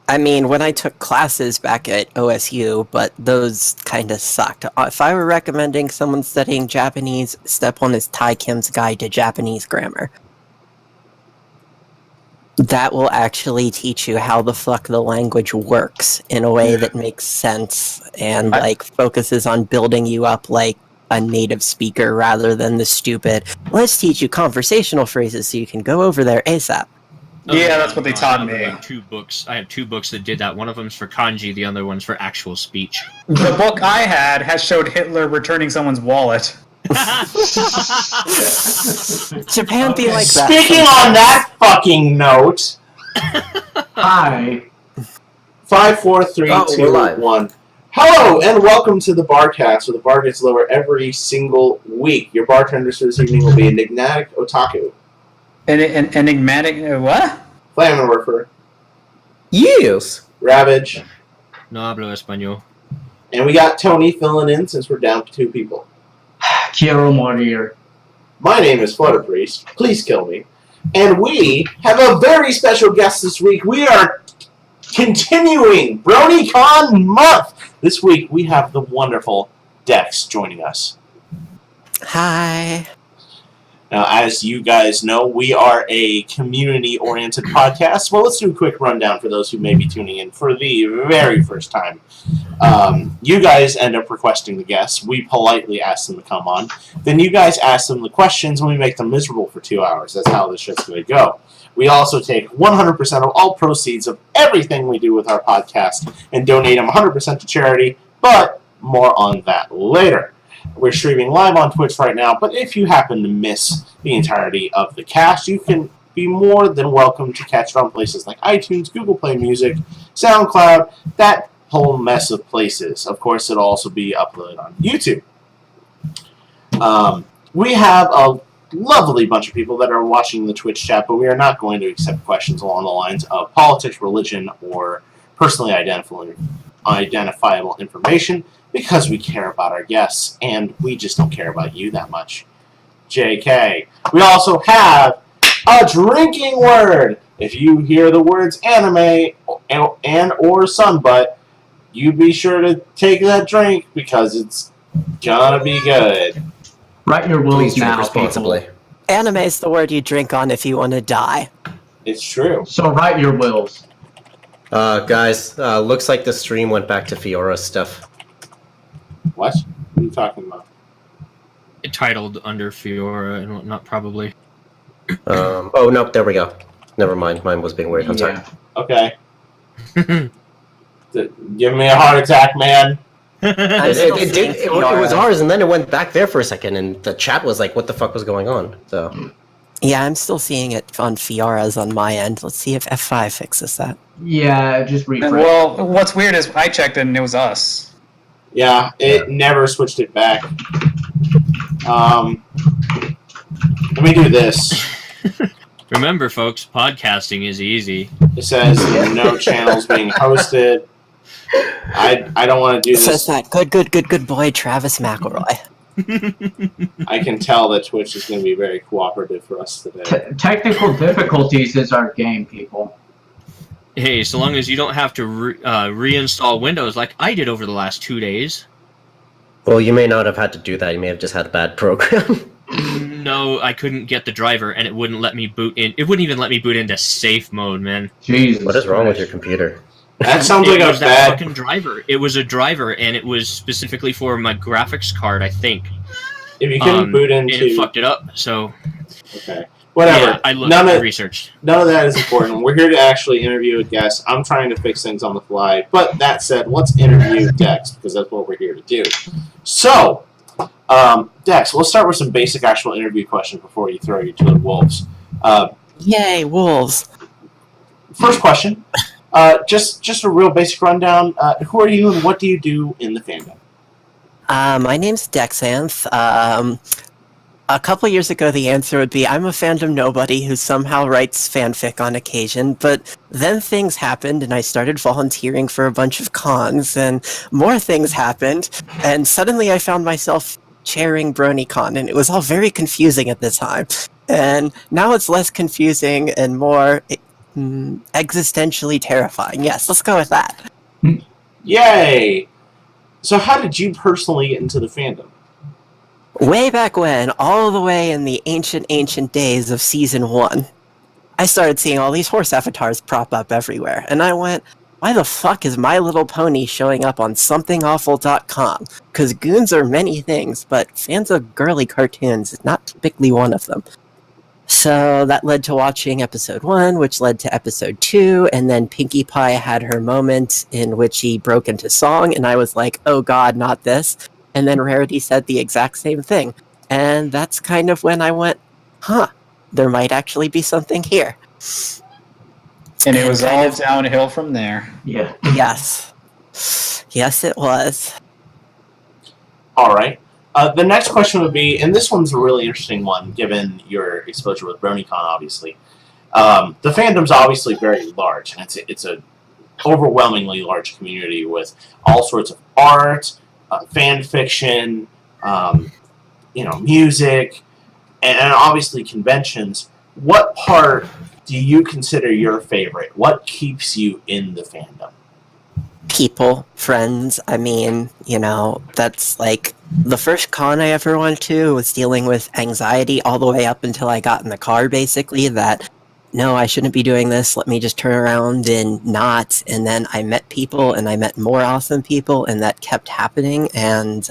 I mean, when I took classes back at OSU, but those kind of sucked. If I were recommending someone studying Japanese, step on is Tai Kim's Guide to Japanese Grammar. That will actually teach you how the fuck the language works in a way that makes sense and, focuses on building you up like a native speaker rather than the stupid, let's teach you conversational phrases so you can go over there ASAP. Yeah, that's what they taught me. I have two books that did that. One of them's for kanji, the other one's for actual speech. The book I had has showed Hitler returning someone's wallet. Japan be like that. Speaking on that fucking note, hi. 5, 4, 3, 2, 1. Hello and welcome to the Barcast, where the bar gets lower every single week. Your bartenders for this evening will be Enigmatic Otaku. Enigmatic what? Flammenwerfer. Yes. Ravage. No hablo español. And we got Tony filling in since we're down to 2 people. Quiero morir. My name is Flutter Priest. Please kill me. And we have a very special guest this week. We are continuing BronyCon month. This week we have the wonderful Dex joining us. Hi. Now, as you guys know, we are a community-oriented podcast. Well, let's do a quick rundown for those who may be tuning in for the very first time. You guys end up requesting the guests. We politely ask them to come on. Then you guys ask them the questions, and we make them miserable for 2 hours. That's how this shit's going to go. We also take 100% of all proceeds of everything we do with our podcast and donate them 100% to charity, but more on that later. We're streaming live on Twitch right now, but if you happen to miss the entirety of the cast, you can be more than welcome to catch it on places like iTunes, Google Play Music, SoundCloud, that whole mess of places. Of course, it'll also be uploaded on YouTube. We have a lovely bunch of people that are watching the Twitch chat, but we are not going to accept questions along the lines of politics, religion, or personally identifiable information, because we care about our guests, and we just don't care about you that much. JK. We also have a drinking word. If you hear the words anime and or sunbutt, you be sure to take that drink, because it's gonna be good. Write your wills now, responsibly. people. Anime is the word you drink on if you want to die. It's true. So write your wills. Guys, looks like the stream went back to Fiora stuff. What? What are you talking about? It titled under Fiora and whatnot, probably. Oh, no, there we go. Never mind, mine was being weird. I'm sorry. Okay. Give me a heart attack, man. It was ours, and then it went back there for a second, and the chat was like, what the fuck was going on? So. Yeah, I'm still seeing it on Fiora's on my end. Let's see if F5 fixes that. Yeah, just refresh. Well, what's weird is I checked and it was us. Yeah, it never switched it back. Let me do this. Remember, folks, podcasting is easy. It says no channels being hosted. I don't want to do It says this. that good boy Travis McElroy. I can tell that Twitch is going to be very cooperative for us today. Technical difficulties is our game, people. Hey, so long as you don't have to reinstall Windows like I did over the last 2 days. Well, you may not have had to do that. You may have just had a bad program. No, I couldn't get the driver, and it wouldn't let me boot in. It wouldn't even let me boot into safe mode, man. Jesus. What is wrong with your computer? That sounds like a that bad... fucking driver. It was a driver, and it was specifically for my graphics card, I think. If you couldn't boot And it into... fucked it up, so... Okay. Whatever. Yeah, I looked, I researched. None of that is important. We're here to actually interview a guest. I'm trying to fix things on the fly. But that said, let's interview Dex, because that's what we're here to do. So, Dex, let's start with some basic actual interview questions before you throw you to the wolves. Yay, wolves. First question. Just a real basic rundown. Who are you and what do you do in the fandom? My name's Dexanth. A couple years ago, the answer would be, I'm a fandom nobody who somehow writes fanfic on occasion, but then things happened, and I started volunteering for a bunch of cons, and more things happened, and suddenly I found myself chairing BronyCon, and it was all very confusing at the time. And now it's less confusing and more existentially terrifying. Yes, let's go with that. Yay! So how did you personally get into the fandom? Way back when, all the way in the ancient days of Season 1, I started seeing all these horse avatars prop up everywhere, and I went, why the fuck is My Little Pony showing up on somethingawful.com? Because goons are many things, but fans of girly cartoons is not typically one of them. So that led to watching episode 1, which led to episode 2, and then Pinkie Pie had her moment in which she broke into song, and I was like, oh god, not this. And then Rarity said the exact same thing. And that's kind of when I went, huh, there might actually be something here. And it was kind all of- downhill from there. Yeah. Yes. Yes, it was. All right. The next question would be, and this one's a really interesting one, given your exposure with BronyCon, obviously. The fandom's obviously very large, and it's a overwhelmingly large community with all sorts of art, fan fiction, music, and obviously conventions. What part do you consider your favorite? What keeps you in the fandom? People, friends, I mean, that's like the first con I ever went to was dealing with anxiety all the way up until I got in the car, basically, that no, I shouldn't be doing this, let me just turn around and not. And then I met people, and I met more awesome people, and that kept happening. And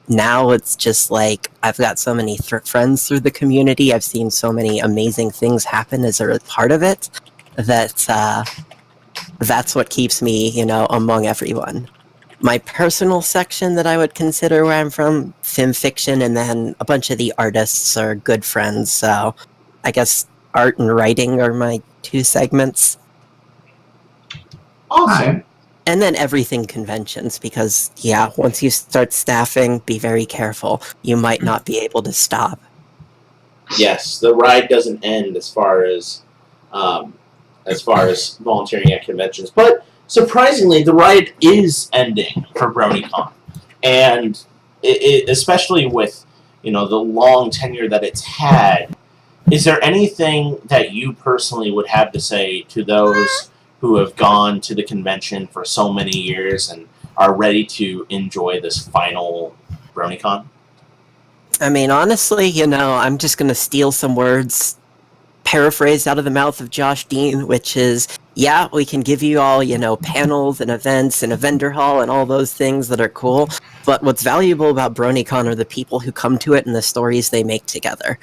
now it's just like I've got so many friends through the community, I've seen so many amazing things happen as a part of it, that that's what keeps me, among everyone. My personal section that I would consider where I'm from, film fiction, and then a bunch of the artists are good friends, so I guess art and writing are my two segments. Awesome. And then everything conventions, because, yeah, once you start staffing, be very careful. You might not be able to stop. Yes, the ride doesn't end as far as volunteering at conventions, but surprisingly, the ride is ending for BronyCon, and especially with the long tenure that it's had. Is there anything that you personally would have to say to those who have gone to the convention for so many years and are ready to enjoy this final BronyCon? I mean, honestly, I'm just going to steal some words paraphrased out of the mouth of Josh Dean, which is, yeah, we can give you all, panels and events and a vendor hall and all those things that are cool, but what's valuable about BronyCon are the people who come to it and the stories they make together.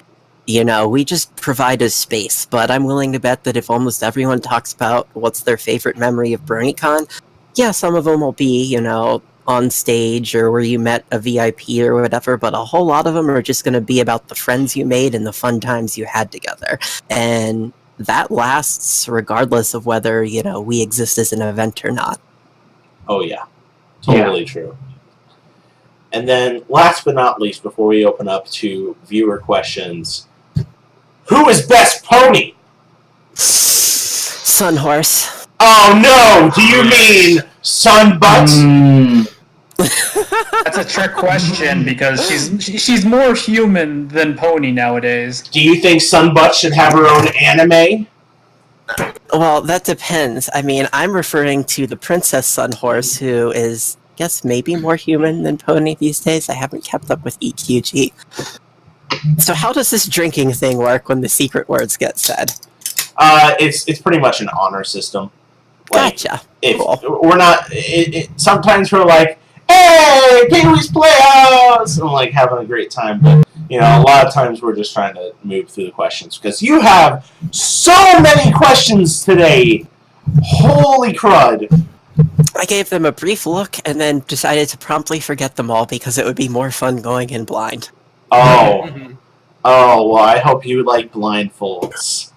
We just provide a space, but I'm willing to bet that if almost everyone talks about what's their favorite memory of BronyCon, yeah, some of them will be, on stage or where you met a VIP or whatever, but a whole lot of them are just going to be about the friends you made and the fun times you had together. And that lasts regardless of whether, we exist as an event or not. Oh, yeah. Totally true. And then, last but not least, before we open up to viewer questions, who is best pony? Sunhorse. Oh, no! Do you mean Sunbutt? That's a trick question because she's more human than Pony nowadays. Do you think Sunbutt should have her own anime? Well, that depends. I mean, I'm referring to the Princess Sunhorse, who is, I guess, maybe more human than Pony these days. I haven't kept up with EQG. So how does this drinking thing work when the secret words get said? It's pretty much an honor system. Gotcha. Cool. We're not... sometimes we're like, hey, Pee-wee's Playhouse! And having a great time, but, a lot of times we're just trying to move through the questions, because you have so many questions today! Holy crud! I gave them a brief look and then decided to promptly forget them all because it would be more fun going in blind. Oh, well, I hope you like blindfolds,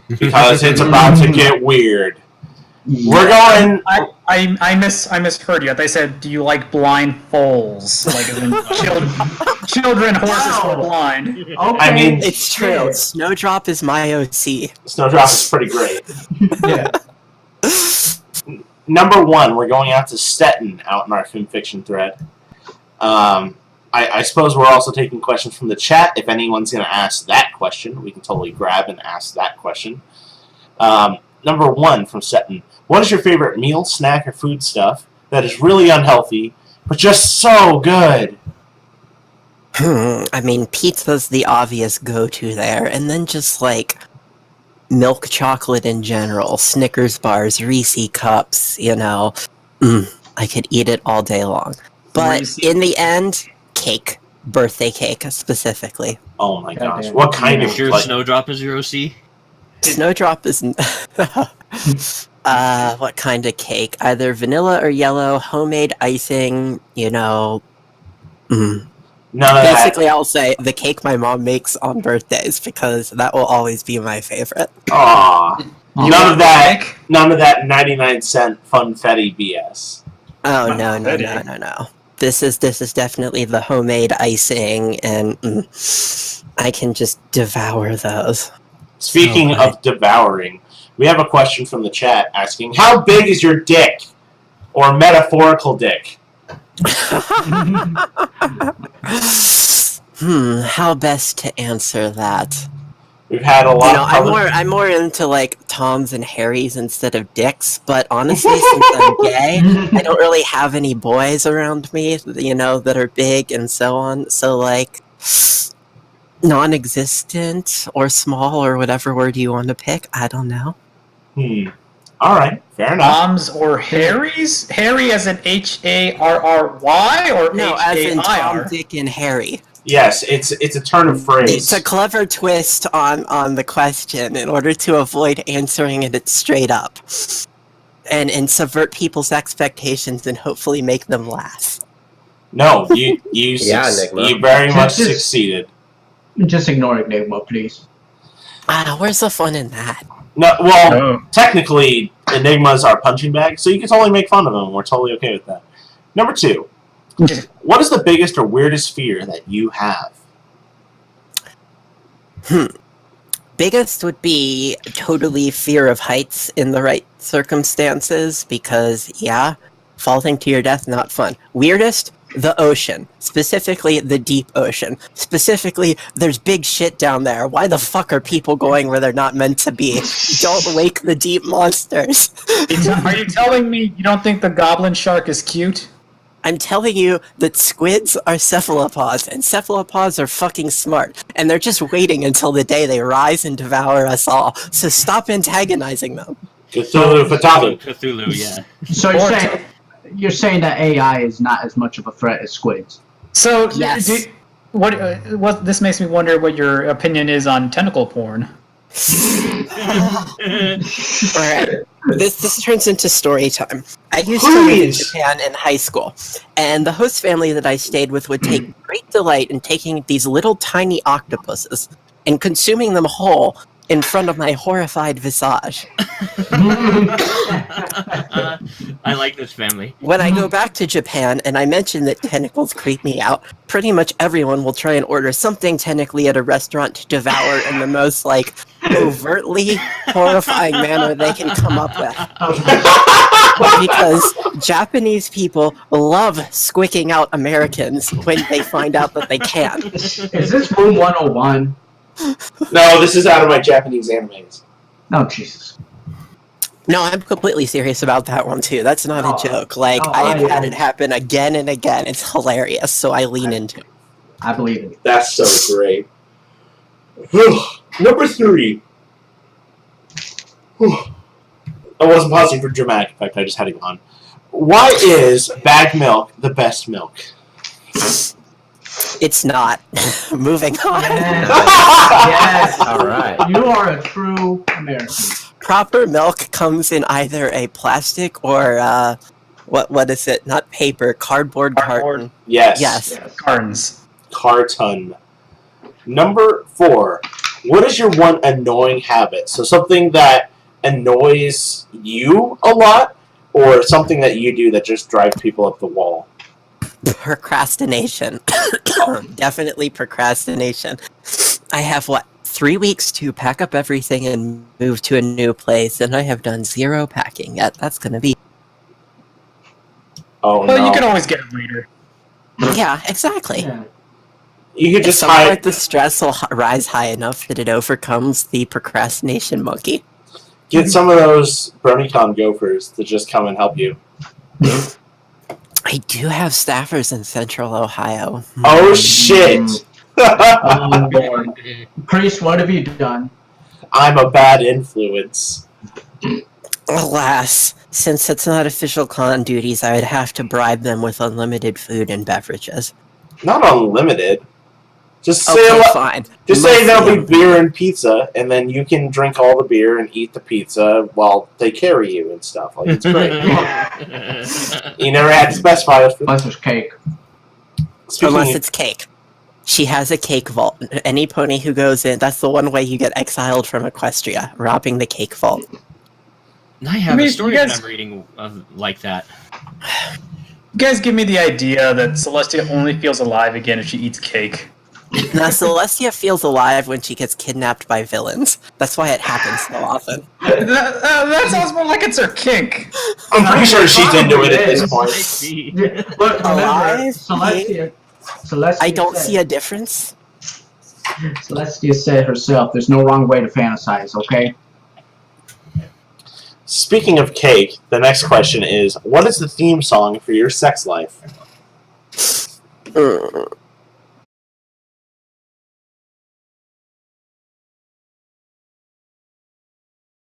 because it's about to get weird. We're going... I misheard you. They said, do you like blind foals? Like, as in children horses who are blind. Okay. I mean... It's true. Snowdrop is my OC. Snowdrop is pretty great. Yeah. Number one, we're going out to Stetton out in our film fiction thread. I suppose we're also taking questions from the chat. If anyone's going to ask that question, we can totally grab and ask that question. Number 1 from Seton. What is your favorite meal, snack, or food stuff that is really unhealthy, but just so good? I mean, pizza's the obvious go-to there, and then just like milk chocolate in general, Snickers bars, Reese cups, I could eat it all day long. But Reese. in the end, cake. Birthday cake, specifically. Oh my gosh. Goddamn. What kind You of... sure like, Snowdrop is your OC? Snowdrop is... what kind of cake? Either vanilla or yellow, homemade icing, none of Basically, I'll say the cake my mom makes on birthdays, because that will always be my favorite. that... Aw. You None want of that... cake? None of that 99-cent funfetti BS. Oh, My no, mom no, did no, it. no, no. This is definitely the homemade icing, and I can just devour those. Speaking Okay. of devouring, we have a question from the chat asking, how big is your dick? Or metaphorical dick? How best to answer that? We've had a lot of I'm more into like Toms and Harrys instead of dicks, but honestly, since I'm gay, I don't really have any boys around me, that are big and so on. So like, non-existent or small or whatever word you want to pick. I don't know. Alright, fair enough. Tom's or Harry's? Harry as in Harry or No, as in Tom, Hair? Dick, and Harry. Yes, it's a turn of phrase. It's a clever twist on the question in order to avoid answering it straight up. And subvert people's expectations and hopefully make them laugh. No, you Enigma. you very much Just- succeeded. Just ignore Enigma, please. Where's the fun in that? No, well, Oh. technically, Enigmas are punching bags, so you can totally make fun of them. We're totally okay with that. Number 2. What is the biggest or weirdest fear that you have? Biggest would be totally fear of heights in the right circumstances, because, falling to your death, not fun. Weirdest? The ocean. Specifically, the deep ocean. Specifically, there's big shit down there. Why the fuck are people going where they're not meant to be? Don't wake the deep monsters. Are you telling me you don't think the goblin shark is cute? I'm telling you that squids are cephalopods, and cephalopods are fucking smart, and they're just waiting until the day they rise and devour us all. So stop antagonizing them. Cthulhu Fatalu. Cthulhu, yeah. So Or- you're saying that AI is not as much of a threat as squids. So, Yes. what this makes me wonder what your opinion is on tentacle porn. Alright, this turns into story time. I used to live in Please. Japan in high school, and the host family that I stayed with would take great delight in taking these little tiny octopuses and consuming them whole in front of my horrified visage. I like this family. When I go back to Japan and I mention that tentacles creep me out, pretty much everyone will try and order something tentacly at a restaurant to devour in the most, overtly horrifying manner they can come up with. Because Japanese people love squicking out Americans when they find out that they can. Is this Room 101? No, this is out of my Japanese animes. No, Jesus. No, I'm completely serious about that one too. That's not a joke. I've had it happen again and again. It's hilarious, so I lean into it. I believe it. That's so great. Number 3. I wasn't pausing for dramatic effect, I just had it on. Why is bag milk the best milk? It's not. Moving on. Yes. Alright. You are a true American. Proper milk comes in either a plastic or what is it? Not paper, cardboard carton. Yes. Yes. Cartons. Carton. Number 4. What is your one annoying habit? So something that annoys you a lot, or something that you do that just drives people up the wall? Procrastination. Definitely procrastination. I have 3 weeks to pack up everything and move to a new place, and I have done 0 packing yet. That's gonna be... Oh Well, no. you can always get it later. Yeah, exactly. Yeah. You could At just some hide. point, the stress will rise high enough that it overcomes the procrastination monkey. Get some of those BronyCon gophers to just come and help you. I do have staffers in Central Ohio. Oh shit! Oh Lord. Priest, what have you done? I'm a bad influence. Alas, since it's not official con duties, I would have to bribe them with unlimited food and beverages. Not unlimited. Just say Okay, fine. Just say there'll be Mostly beer and pizza, and then you can drink all the beer and eat the pizza while they carry you and stuff. Like, it's great. You never had to specify it. Unless there's cake. Unless it's cake. She has a cake vault. Any pony who goes in, that's the one way you get exiled from Equestria, robbing the cake vault. I have a story that I'm reading like that. You guys give me the idea that Celestia only feels alive again if she eats cake. Now, Celestia feels alive when she gets kidnapped by villains. That's why it happens so often. That sounds more like it's her kink. I'm pretty sure she's into it at this point. Look, remember, Alive? Celestia I don't said, see a difference. Celestia said herself, there's no wrong way to fantasize, okay? Speaking of cake, the next question is, what is the theme song for your sex life? The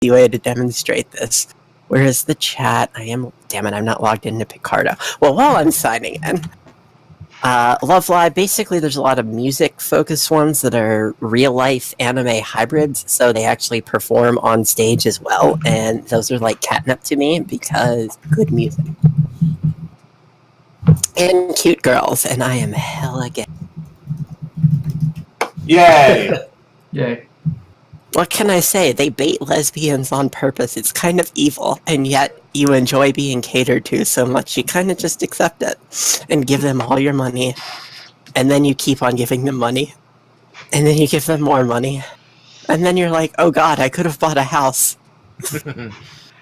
way to demonstrate this. Where is the chat? Damn it, I'm not logged into Picardo. Well, while I'm signing in, Love Live, basically there's a lot of music-focused ones that are real-life anime hybrids, so they actually perform on stage as well, and those are like catnip to me because good music. And cute girls, and I am hella gay. Yay! Yay. What can I say? They bait lesbians on purpose. It's kind of evil, and yet you enjoy being catered to so much, you kind of just accept it and give them all your money, and then you keep on giving them money, and then you give them more money, and then you're like, oh god, I could have bought a house.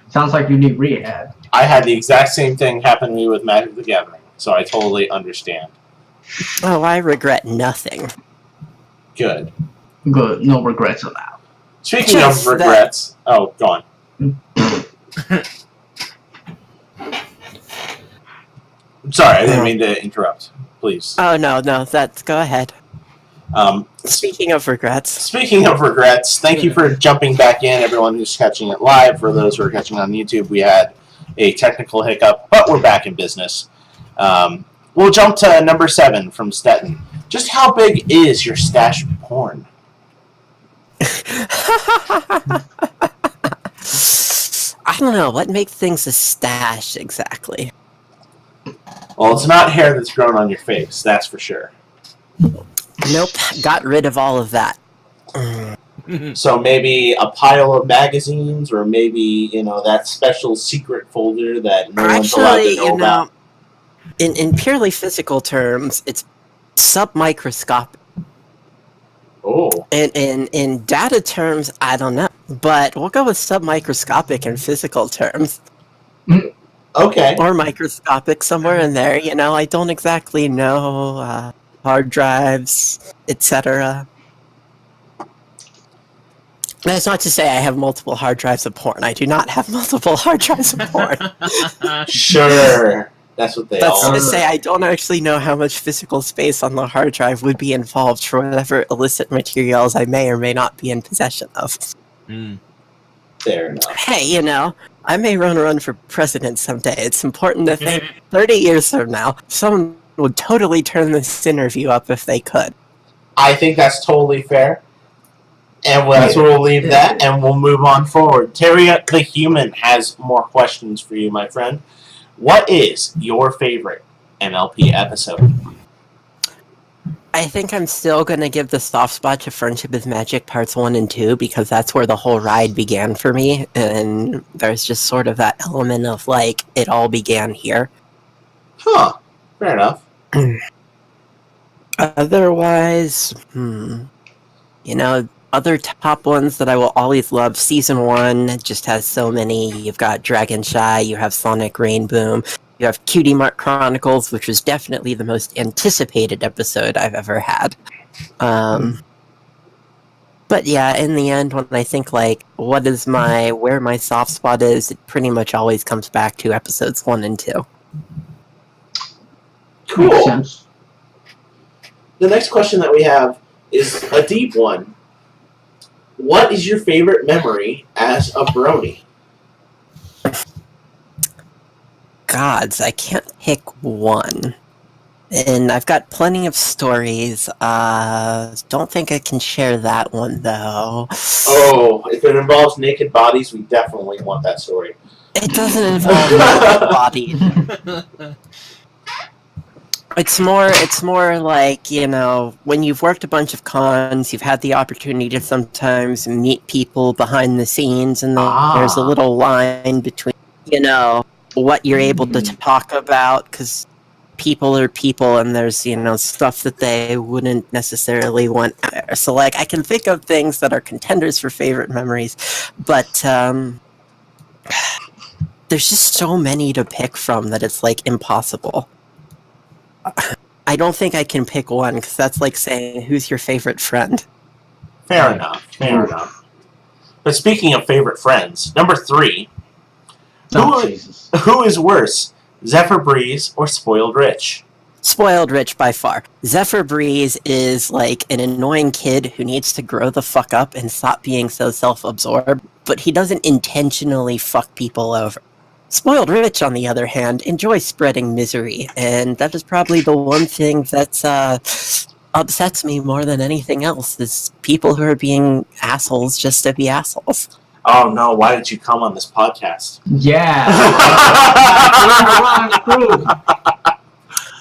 Sounds like you need rehab. I had the exact same thing happen to me with Magic the Gathering, so I totally understand. Oh, I regret nothing. Good. Good. No regrets allowed. Speaking Just of regrets... Oh, go on. I'm sorry, I didn't mean to interrupt. Please. Oh, no, go ahead. Speaking of regrets, thank you for jumping back in, everyone who's catching it live. For those who are catching on YouTube, we had a technical hiccup, but we're back in business. We'll jump to number 7 from Stetton. Just how big is your stash of porn? I don't know, what makes things a stash exactly? Well, it's not hair that's grown on your face, that's for sure. Nope, got rid of all of that. So maybe a pile of magazines, or maybe, that special secret folder that no one's allowed to know about. In purely physical terms, it's submicroscopic. Oh. And in data terms, I don't know. But we'll go with submicroscopic in physical terms. Okay. Or microscopic, somewhere in there. I don't exactly know. Hard drives, etc. That's not to say I have multiple hard drives of porn. I do not have multiple hard drives of porn. Sure. That's what they That's all to say I don't actually know how much physical space on the hard drive would be involved for whatever illicit materials I may or may not be in possession of. Fair enough. Hey, I may run for president someday. It's important to think 30 years from now, someone would totally turn this interview up if they could. I think that's totally fair. And that's where we'll leave that, and we'll move on forward. Terry the Human has more questions for you, my friend. What is your favorite MLP episode? I think I'm still going to give the soft spot to Friendship is Magic Parts 1 and 2, because that's where the whole ride began for me, and there's just sort of that element of, it all began here. Huh. Fair enough. Otherwise, other top ones that I will always love, Season 1 just has so many. You've got Dragon Shy, you have Sonic Rain Boom, you have Cutie Mark Chronicles, which was definitely the most anticipated episode I've ever had. But yeah, in the end, when I think like where my soft spot is, it pretty much always comes back to episodes 1 and 2. Cool. Makes sense. The next question that we have is a deep one. What is your favorite memory as a brony? Gods, I can't pick one. And I've got plenty of stories. Don't think I can share that one, though. Oh, if it involves naked bodies, we definitely want that story. It doesn't involve naked bodies. It's more like, you know, when you've worked a bunch of cons, you've had the opportunity to sometimes meet people behind the scenes, and there's a little line between, you know, what you're able to talk about, because people are people, and there's, you know, stuff that they wouldn't necessarily want out there. So, like, I can think of things that are contenders for favorite memories, but there's just so many to pick from that it's, like, impossible. I don't think I can pick one, because that's like saying, who's your favorite friend? Fair enough. Fair enough. But speaking of favorite friends, number 3. Jesus. Who is worse, Zephyr Breeze or Spoiled Rich? Spoiled Rich by far. Zephyr Breeze is like an annoying kid who needs to grow the fuck up and stop being so self-absorbed, but he doesn't intentionally fuck people over. Spoiled Rich, on the other hand, enjoys spreading misery, and that is probably the one thing that upsets me more than anything else, is people who are being assholes just to be assholes. Oh no, why did you come on this podcast? Yeah.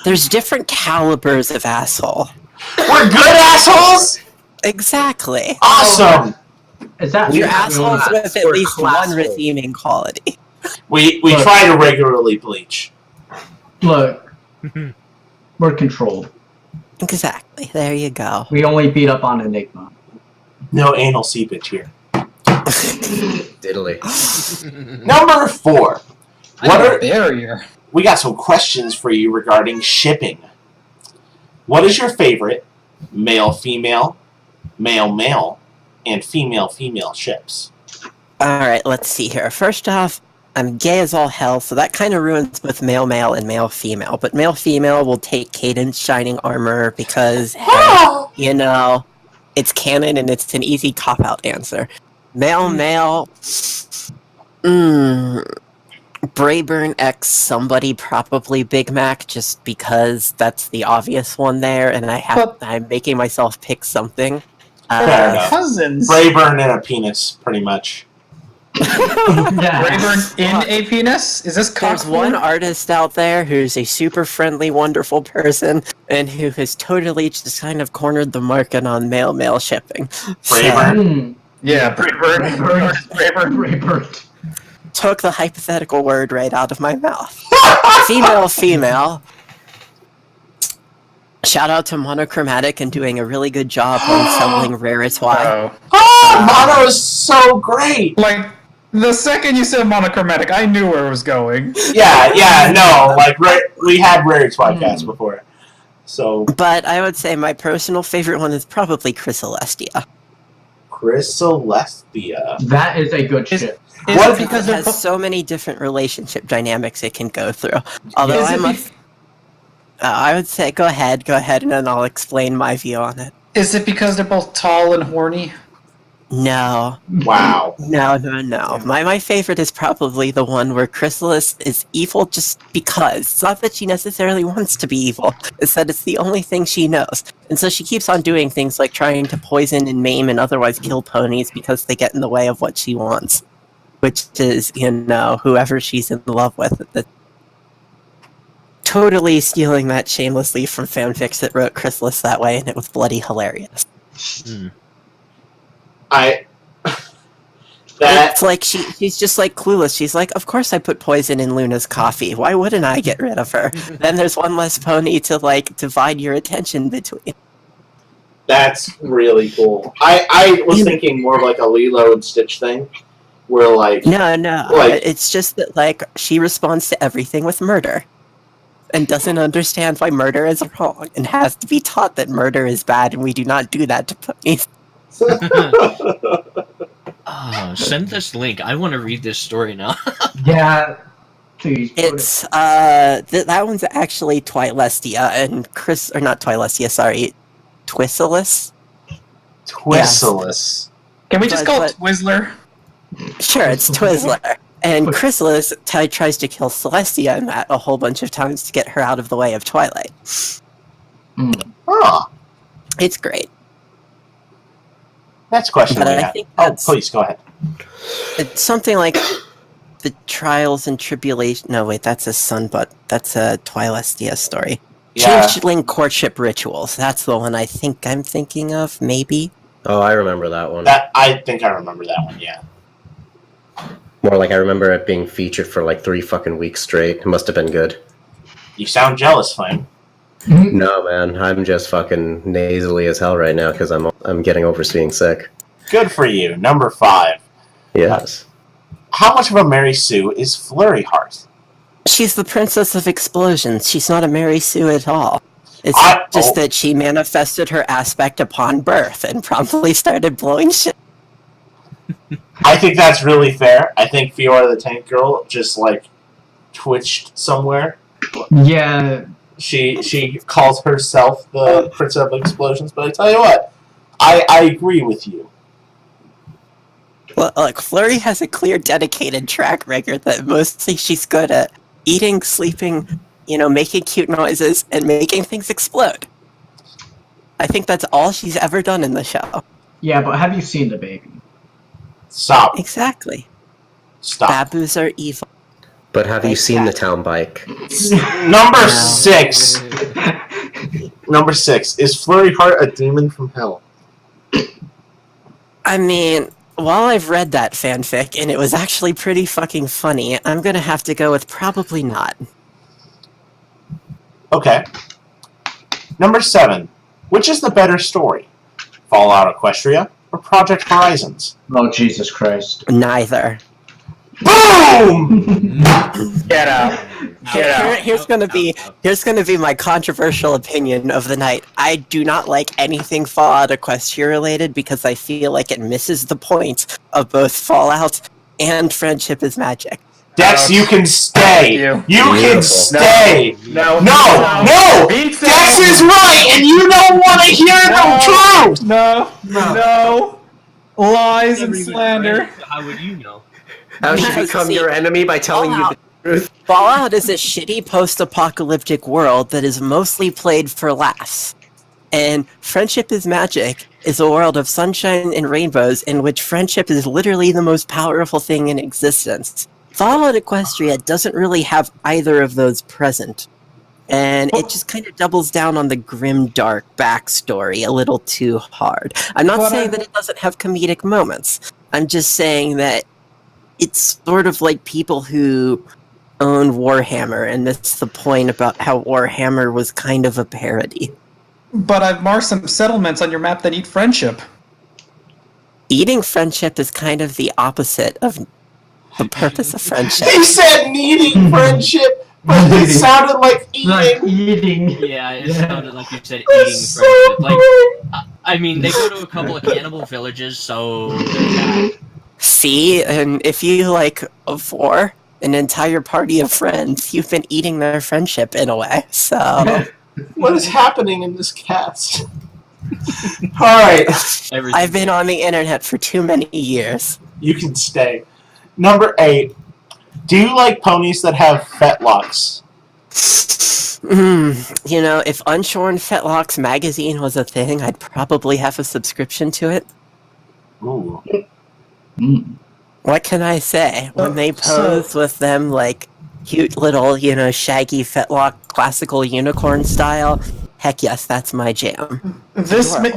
There's different calibers of asshole. We're good assholes? Exactly. Awesome! Is that You're assholes with at We're least one classful. redeeming quality. We Look. try to regularly bleach. Look, we're controlled. Exactly. There you go. We only beat up on Enigma. No anal seepage here. Diddly. Number 4. What are barrier? we got some questions for you regarding shipping. What is your favorite male-female, male-male, and female-female ships? Alright, let's see here. First off, I'm gay as all hell, so that kind of ruins both male-male and male-female. But male-female will take Cadence Shining Armor because, hey, you know, it's canon and it's an easy cop-out answer. Male-male... Brayburn X somebody, probably Big Mac, just because that's the obvious one there, and I'm making myself pick something. Fair enough. Cousins. Brayburn and a penis, pretty much. Yeah. Brayburn in a penis? Is this There's one artist out there who's a super friendly, wonderful person, and who has totally just kind of cornered the market on male-male shipping. Brayburn? Yeah, Brayburn. Brayburn. Took the hypothetical word right out of my mouth. Female. Shout out to Monochromatic and doing a really good job on selling Raritwai. Mono is so great! Like, the second you said monochromatic, I knew where it was going. Yeah, no, like, we had Rare Podcast before. So, But I would say my personal favorite one is probably Chrysalestia. Chrysalestia. That is a good ship. What Is it because It they're has so many different relationship dynamics it can go through. Although I would say, go ahead, and then I'll explain my view on it. Is it because they're both tall and horny? No. Wow. No. My favorite is probably the one where Chrysalis is evil just because. It's not that she necessarily wants to be evil. It's that it's the only thing she knows. And so she keeps on doing things like trying to poison and maim and otherwise kill ponies because they get in the way of what she wants. Which is, you know, whoever she's in love with. Totally stealing that shamelessly from fanfics that wrote Chrysalis that way, and it was bloody hilarious. It's like she's just like clueless. She's like, of course I put poison in Luna's coffee. Why wouldn't I get rid of her? Then there's one less pony to like divide your attention between. That's really cool. I was thinking more of like a Lilo and Stitch thing, where like No. Like- It's just that like she responds to everything with murder. And doesn't understand why murder is wrong, and has to be taught that murder is bad, and we do not do that to ponies. Oh, send this link. I want to read this story now. Yeah, please. put It's that one's actually Twilestia and Chris, or not Twilestia, sorry, Twistless. Twistless. Can we just But- call but- it Twizzler? Sure, it's Twizzler. And Chrysalis tries to kill Celestia in that a whole bunch of times to get her out of the way of Twilight. Oh, It's great. next question But we I got. think Oh, that's- please go ahead. It's something like the trials and tribulation. No, wait, that's a Sunbut. That's a Twilestia story. Yeah. Changeling courtship rituals. That's the one I think I'm thinking of, maybe. Oh, I remember that one. That I think I remember that one. Yeah. More like I remember it being featured for like 3 fucking weeks straight. It must have been good. You sound jealous, Flame. No, man, I'm just fucking nasally as hell right now because I'm getting over being sick. Good for you. Number 5. Yes. How much of a Mary Sue is Flurry Heart? She's the princess of explosions. She's not a Mary Sue at all. It's just that she manifested her aspect upon birth and promptly started blowing shit. I think that's really fair. I think Fiora the Tank Girl just like twitched somewhere. Yeah, She calls herself the Princess of Explosions, but I tell you what, I agree with you. Well, look, Flurry has a clear, dedicated track record that mostly she's good at eating, sleeping, making cute noises, and making things explode. I think that's all she's ever done in the show. yeah, but have you seen the baby? Stop. Exactly. Stop. Babus are evil. But have you seen the town bike? Number 6. Number 6. Is Flurry Heart a demon from hell? I mean, while I've read that fanfic, and it was actually pretty fucking funny, I'm gonna have to go with probably not. Okay. Number 7. Which is the better story? Fallout Equestria or Project Horizons? Oh, Jesus Christ. Neither. Boom! Get out. Get out. Here's gonna be my controversial opinion of the night. I do not like anything Fallout Equestria related because I feel like it misses the point of both Fallout and Friendship is Magic. Dex, you can stay. You. You can Beautiful. stay. No. No! Beats Dex it. is right, and you don't want to hear the truth. No. Lies and slander. How would you know? How should Because, become see, your enemy by telling you the truth? Fallout is a shitty post-apocalyptic world that is mostly played for laughs. And Friendship is Magic is a world of sunshine and rainbows in which friendship is literally the most powerful thing in existence. Fallout Equestria doesn't really have either of those present. And it just kind of doubles down on the grim, dark backstory a little too hard. I'm not saying that it doesn't have comedic moments. I'm just saying that it's sort of like people who own Warhammer and miss the point about how Warhammer was kind of a parody. But I've marked some settlements on your map that eat friendship. Eating friendship is kind of the opposite of the purpose of friendship. He said needing friendship, but it sounded like Like eating. eating. Yeah, it Yeah. sounded like you said That's eating so friendship. Like, boring. I mean, they go to a couple of cannibal villages, so there's that. See, and if you for an entire party of friends, you've been eating their friendship in a way. So What is happening in this cast? Alright, Everything. I've been on the internet for too many years. you can stay. Number 8. Do you like ponies that have fetlocks? If Unshorn Fetlocks magazine was a thing, I'd probably have a subscription to it. Ooh. What can I say? When they So- pose with them, cute little, shaggy Fetlock classical unicorn style, heck yes, that's my jam.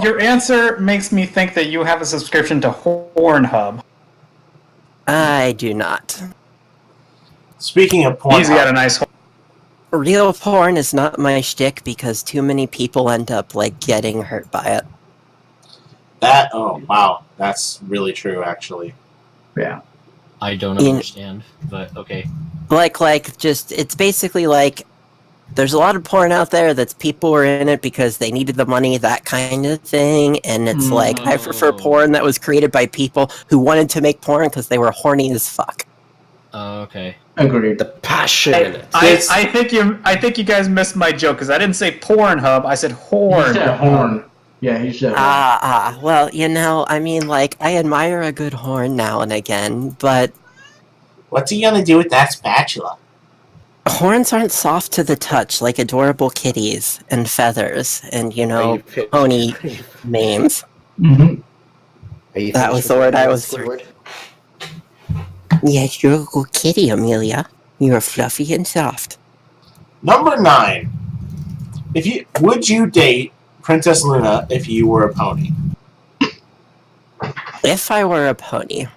Your answer makes me think that you have a subscription to Pornhub. I do not. Speaking of porn, He's got a nice. Real porn is not my shtick because too many people end up, getting hurt by it. oh wow, that's really true actually. Yeah. I don't In- understand, but okay. It's basically there's a lot of porn out there that's people were in it because they needed the money, that kind of thing. And it's like, I prefer porn that was created by people who wanted to make porn because they were horny as fuck. Okay. Agreed. The passion in it. I think you guys missed my joke because I didn't say Pornhub. I said horn. He said horn. Yeah, he said horn. Well, you know, I mean, like, I admire a good horn now and again, but What's he gonna do with that spatula? horns aren't soft to the touch like adorable kitties and feathers and, you know, pony names. Mm-hmm. That was the word I was... Yes, you're a good kitty, Amelia. You're fluffy and soft. Number 9. Would you date Princess Luna if you were a pony? If I were a pony,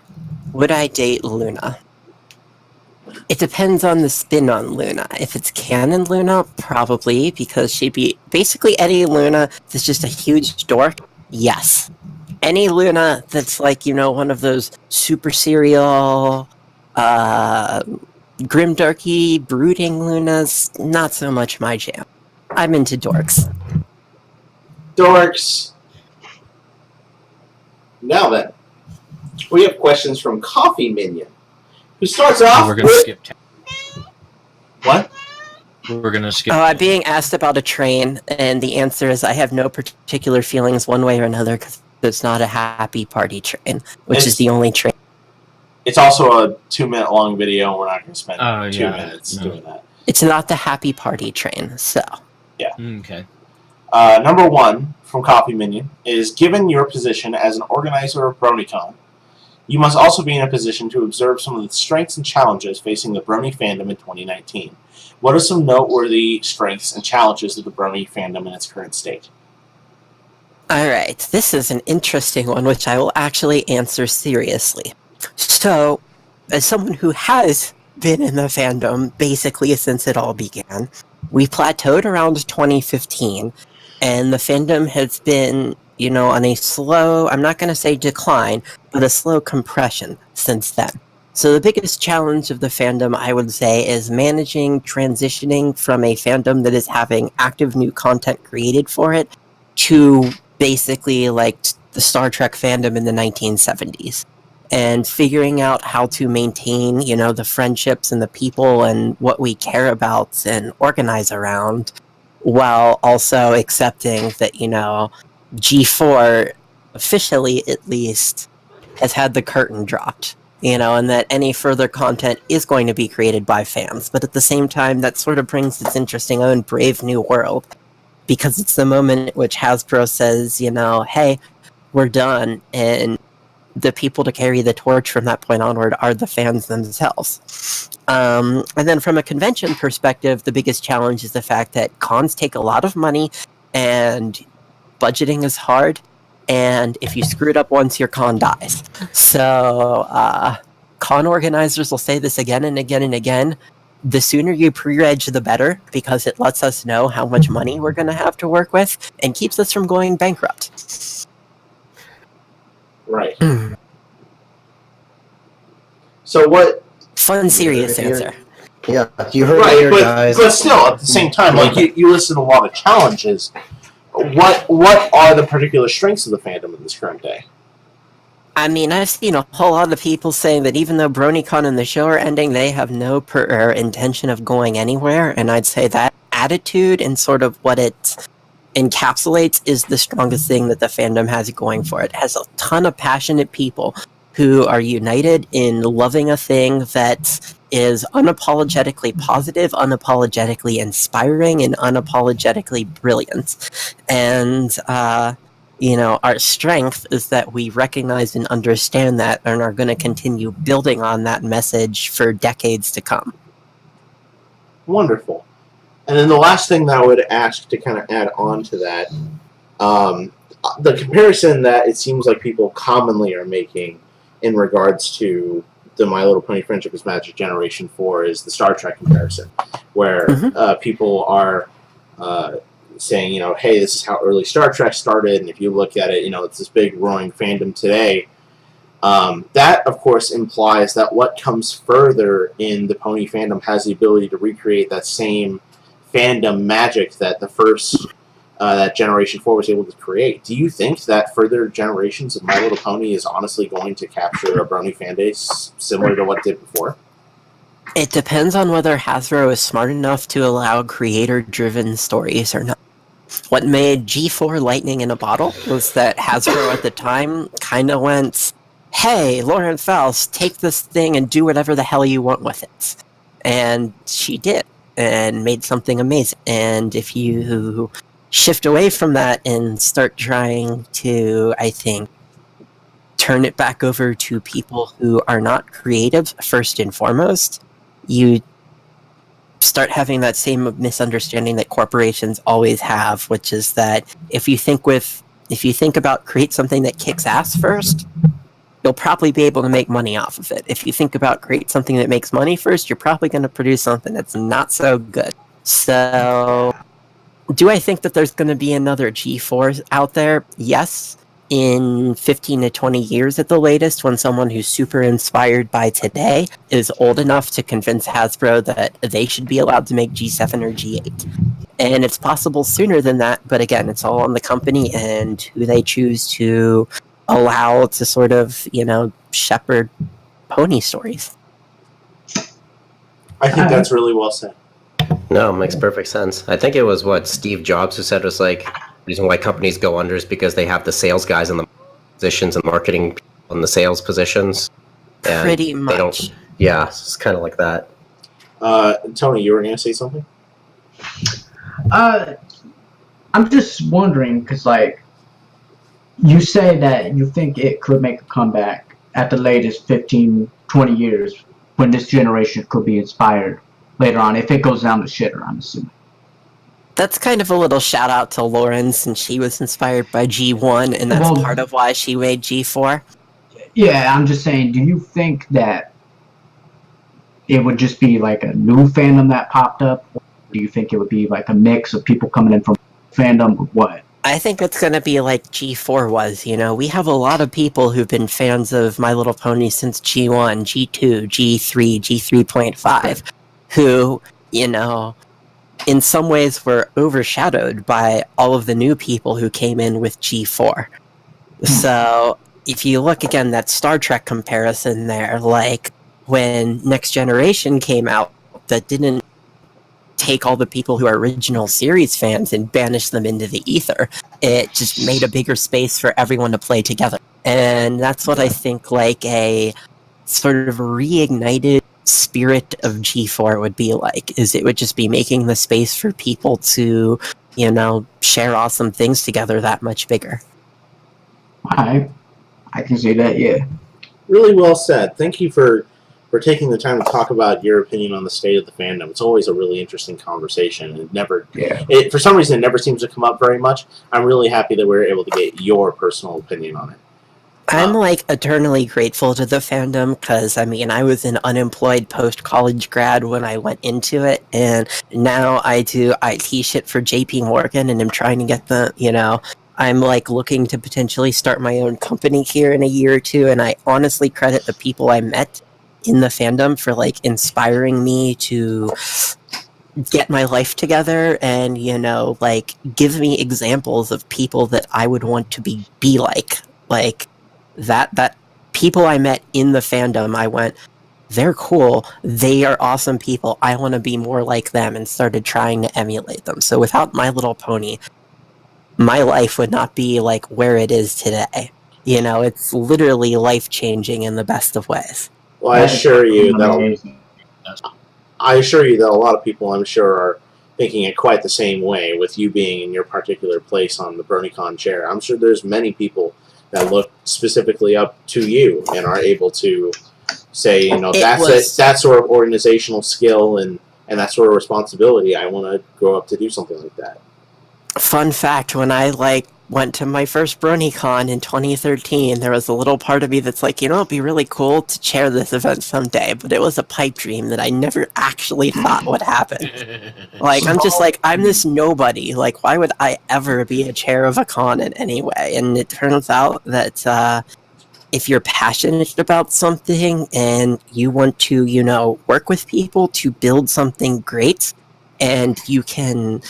would I date Luna? It depends on the spin on Luna. If it's canon Luna, probably, because she'd be basically any Luna that's just a huge dork. Yes. Any Luna that's like, you know, one of those super serial, grimdarky, brooding Lunas, not so much my jam. I'm into dorks. Dorks. Now then, we have questions from Coffee Minion, who starts off We're gonna with... skip. What? We're gonna skip. I'm being asked about a train, and the answer is I have no particular feelings one way or another because it's not a happy party train, which is the only train. It's also a 2-minute long video, and we're not going to spend 2 yeah, minutes doing that. It's not the happy party train, so. Okay. Number 1 from Coffee Minion is, given your position as an organizer of BronyCon, you must also be in a position to observe some of the strengths and challenges facing the Brony fandom in 2019. What are some noteworthy strengths and challenges of the Brony fandom in its current state? Alright, this is an interesting one which I will actually answer seriously. So, as someone who has been in the fandom basically since it all began, we plateaued around 2015, and the fandom has been, you know, on a slow, I'm not going to say decline, but a slow compression since then. So the biggest challenge of the fandom, I would say, is transitioning from a fandom that is having active new content created for it to basically like the Star Trek fandom in the 1970s. And figuring out how to maintain, you know, the friendships and the people and what we care about and organize around, while also accepting that, you know, G4, officially at least, has had the curtain dropped, you know, and that any further content is going to be created by fans. But at the same time, that sort of brings its interesting own brave new world, because it's the moment at which Hasbro says, you know, hey, we're done, and the people to carry the torch from that point onward are the fans themselves. And then from a convention perspective, the biggest challenge is the fact that cons take a lot of money, and budgeting is hard, and if you screw it up once, your con dies. So, con organizers will say this again and again and again. The sooner you pre-reg, the better, because it lets us know how much money we're going to have to work with, and keeps us from going bankrupt. Right. So what... Fun, serious answer. Yeah, you heard Right, later, guys. but still, at the same time, like, you listed a lot of challenges. What are the particular strengths of the fandom in this current day? I mean, I've seen a whole lot of people saying that even though BronyCon and the show are ending, they have no intention of going anywhere, and I'd say that attitude and sort of what it encapsulates is the strongest thing that the fandom has going for it. It has a ton of passionate people who are united in loving a thing that is unapologetically positive, unapologetically inspiring, and unapologetically brilliant. And, you know, our strength is that we recognize and understand that and are going to continue building on that message for decades to come. Wonderful. And then the last thing that I would ask to kind of add on to that, the comparison that it seems like people commonly are making in regards to the My Little Pony Friendship is Magic Generation 4 is the Star Trek comparison, where people are saying, you know, hey, this is how early Star Trek started, and if you look at it, you know, it's this big roaring fandom today. That, of course, implies that what comes further in the pony fandom has the ability to recreate that same fandom magic that the first that Generation 4 was able to create. Do you think that further generations of My Little Pony is honestly going to capture a Brony fan base similar to what it did before? It depends on whether Hasbro is smart enough to allow creator-driven stories or not. What made G4 lightning in a bottle was that Hasbro at the time kind of went, hey, Lauren Faust, take this thing and do whatever the hell you want with it. And she did, and made something amazing. And if you shift away from that and start trying to, I think, turn it back over to people who are not creative first and foremost, you start having that same misunderstanding that corporations always have, which is that if you think about create something that kicks ass first, you'll probably be able to make money off of it. If you think about create something that makes money first, you're probably going to produce something that's not so good. So, do I think that there's going to be another G4 out there? Yes. In 15 to 20 years at the latest, when someone who's super inspired by today is old enough to convince Hasbro that they should be allowed to make G7 or G8. And it's possible sooner than that, but again, it's all on the company and who they choose to allow to sort of, shepherd pony stories. I think that's really well said. No, it makes perfect sense. I think it was what Steve Jobs who said was like, the reason why companies go under is because they have the sales guys in the positions and marketing people in the sales positions. And Pretty much. They don't, yeah, it's kind of like that. Tony, you were going to say something? I'm just wondering, because, you say that you think it could make a comeback at the latest 15, 20 years when this generation could be inspired later on, if it goes down the shitter, I'm assuming. That's kind of a little shout out to Lauren, since she was inspired by G1, and that's part of why she made G4. Yeah, I'm just saying, do you think that it would just be like a new fandom that popped up? Or do you think it would be like a mix of people coming in from fandom or what? I think it's going to be like G4 was, We have a lot of people who've been fans of My Little Pony since G1, G2, G3, G3.5, who, in some ways were overshadowed by all of the new people who came in with G4. So, if you look again, that Star Trek comparison there, like when Next Generation came out, that didn't take all the people who are original series fans and banish them into the ether. It just made a bigger space for everyone to play together. And that's what I think like a sort of reignited spirit of G4 would be like, is it would just be making the space for people to, share awesome things together that much bigger. I can see that, yeah. Really well said. Thank you for taking the time to talk about your opinion on the state of the fandom. It's always a really interesting conversation. It for some reason, it never seems to come up very much. I'm really happy that we were able to get your personal opinion on it. I'm eternally grateful to the fandom because I was an unemployed post-college grad when I went into it, and now I do IT shit for JP Morgan, and I'm trying to get I'm looking to potentially start my own company here in a year or two, and I honestly credit the people I met in the fandom for inspiring me to get my life together and give me examples of people that I would want to be like that people I met in the fandom. I went, they're cool, they are awesome people, I want to be more like them, and started trying to emulate them. So without My Little Pony, my life would not be where it is today. It's literally life-changing in the best of ways. Well, I assure you that a lot of people, I'm sure, are thinking it quite the same way, with you being in your particular place on the BronyCon chair. I'm sure there's many people that look specifically up to you and are able to say, that sort of organizational skill and that sort of responsibility, I want to grow up to do something like that. Fun fact, when I went to my first BronyCon in 2013, there was a little part of me that's it'd be really cool to chair this event someday, but it was a pipe dream that I never actually thought would happen. I'm just I'm this nobody, why would I ever be a chair of a con in any way? And it turns out that if you're passionate about something and you want to, work with people to build something great, and you can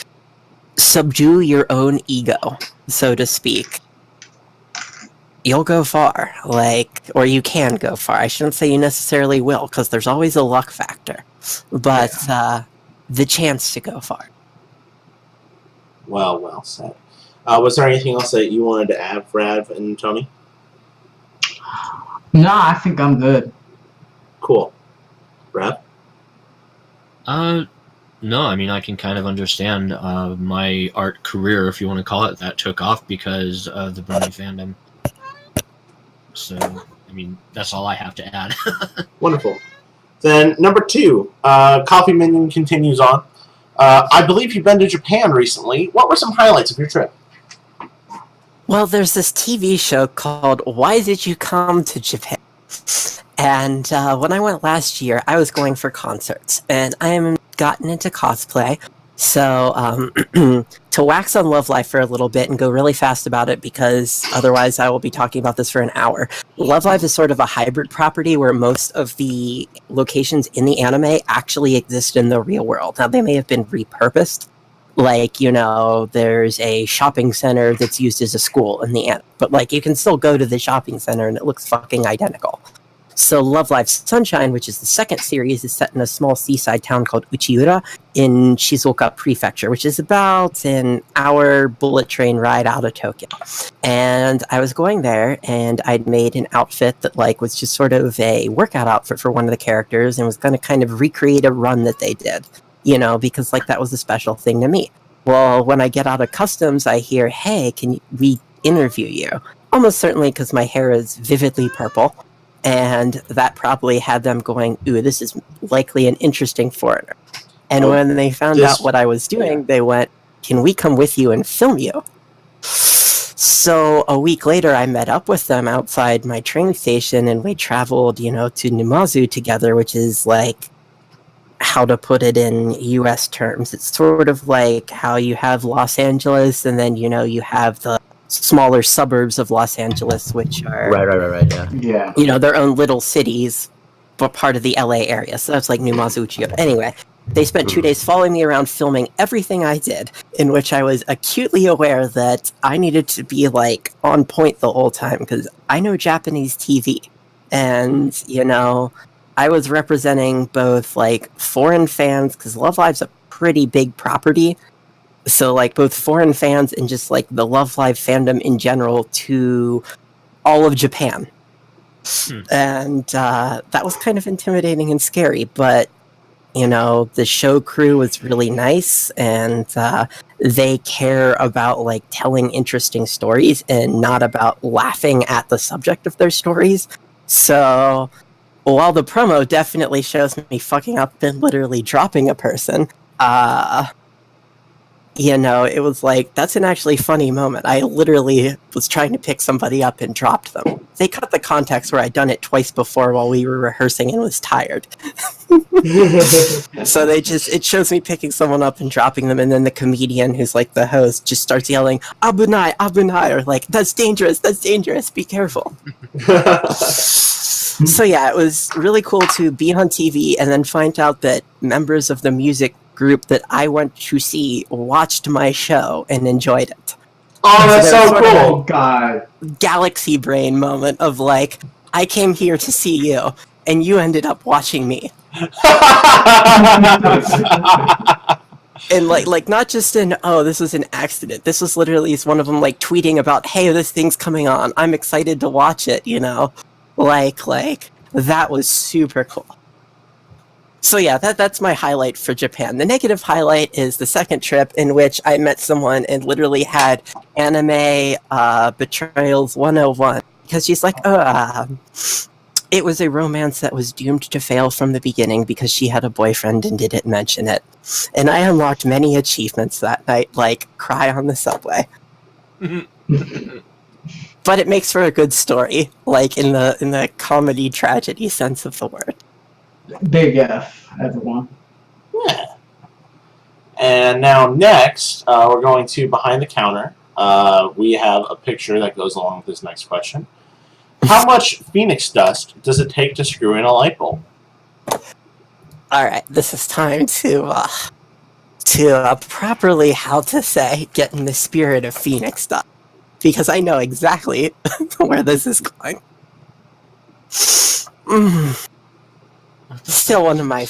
subdue your own ego, so to speak, you'll go far. Or you can go far. I shouldn't say you necessarily will, because there's always a luck factor. But the chance to go far. Well said. Was there anything else that you wanted to add, Rav and Tony? No, I think I'm good. Cool. Rav? No, I mean, I can kind of understand my art career, if you want to call it that, took off because of the Brony fandom. So, I mean, that's all I have to add. Wonderful. Then number 2, Coffee Minion continues on. I believe you've been to Japan recently. What were some highlights of your trip? Well, there's this TV show called Why Did You Come to Japan? And when I went last year, I was going for concerts, and I am gotten into cosplay. So to wax on Love Live for a little bit and go really fast about it, because otherwise I will be talking about this for an hour. Love Live is sort of a hybrid property where most of the locations in the anime actually exist in the real world. Now, they may have been repurposed. There's a shopping center that's used as a school in the anime. But, you can still go to the shopping center and it looks fucking identical. So Love Live Sunshine, which is the second series, is set in a small seaside town called Uchiura in Shizuoka Prefecture, which is about an hour bullet train ride out of Tokyo. And I was going there, and I'd made an outfit that was just sort of a workout outfit for one of the characters, and was going to kind of recreate a run that they did, because that was a special thing to me. Well, when I get out of customs, I hear, "Hey, can we interview you?" Almost certainly because my hair is vividly purple. And that probably had them going, "Ooh, this is likely an interesting foreigner." And when they found out what I was doing, they went, "Can we come with you and film you?" So a week later, I met up with them outside my train station, and we traveled, to Numazu together, which is how to put it in U.S. terms. It's sort of like how you have Los Angeles, and then, you have the smaller suburbs of Los Angeles, which are right, their own little cities, but part of the LA area. So that's like Numazu. Anyway, they spent 2 days following me around, filming everything I did, in which I was acutely aware that I needed to be on point the whole time, because I know Japanese TV, and I was representing both foreign fans, because Love Live's a pretty big property. So, both foreign fans and just, the Love Live fandom in general to all of Japan. And that was kind of intimidating and scary, but, the show crew was really nice, and they care about, telling interesting stories and not about laughing at the subject of their stories. So, while the promo definitely shows me fucking up and literally dropping a person, it was that's an actually funny moment. I literally was trying to pick somebody up and dropped them. They cut the context where I'd done it twice before while we were rehearsing and was tired. So it shows me picking someone up and dropping them, and then the comedian who's the host just starts yelling, "Abunai, abunai," or "That's dangerous, be careful." So yeah, it was really cool to be on TV and then find out that members of the music group that I went to see watched my show and enjoyed it. Oh, that's so cool! Oh God! Galaxy brain moment of I came here to see you, and you ended up watching me. And not just this was an accident. This was literally one of them tweeting about, "Hey, this thing's coming on. I'm excited to watch it." That was super cool. So yeah, that's my highlight for Japan. The negative highlight is the second trip, in which I met someone and literally had anime betrayals 101, because she's it was a romance that was doomed to fail from the beginning because she had a boyfriend and didn't mention it. And I unlocked many achievements that night, cry on the subway. But it makes for a good story, in the comedy tragedy sense of the word. Big F, everyone. Yeah. And now next, we're going to Behind the Counter. We have a picture that goes along with this next question. How much Phoenix dust does it take to screw in a light bulb? Alright, this is time to to properly, how to say, get in the spirit of Phoenix stuff. Because I know exactly where this is going. Still one of my...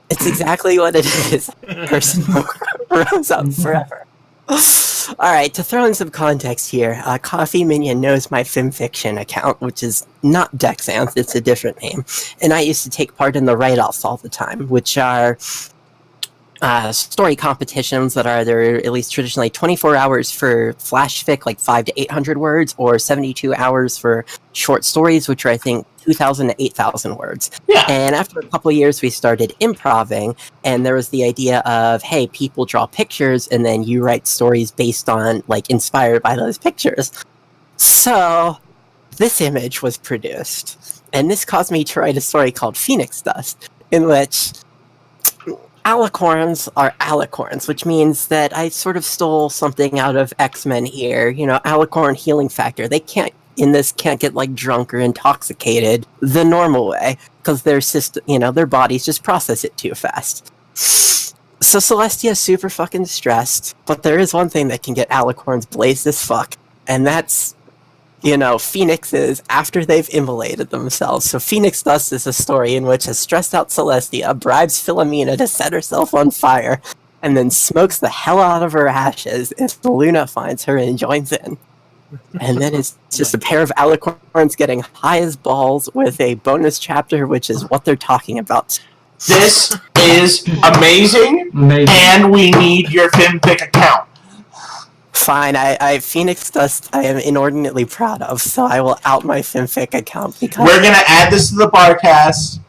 It's exactly what it is. Person rose up forever. Alright, to throw in some context here, Coffee Minion knows my FimFiction account, which is not Dexanth, it's a different name. And I used to take part in the write-offs all the time, which are story competitions that are either at least traditionally 24 hours for flash fic, like 500 to 800 words, or 72 hours for short stories, which are, I think, 2,000 to 8,000 words. Yeah. And after a couple of years, we started improving, and there was the idea of, hey, people draw pictures, and then you write stories based on, like, inspired by those pictures. So, this image was produced, and this caused me to write a story called Phoenix Dust, in which alicorns are alicorns, which means that I sort of stole something out of X-Men here. You know, alicorn healing factor. They can't get like drunk or intoxicated the normal way because their system, their bodies just process it too fast. So Celestia's super fucking stressed, but there is one thing that can get alicorns blazed as fuck, and that's Phoenixes after they've immolated themselves. So Phoenix Dust is a story in which a stressed out Celestia bribes Philomena to set herself on fire and then smokes the hell out of her ashes if Luna finds her and joins in. And then it's just a pair of alicorns getting high as balls with a bonus chapter, which is what they're talking about. This is amazing, and we need your FimFic account. Fine, I Phoenix Dust I am inordinately proud of, so I will out my FimFic account because... We're gonna add this to the Barcast.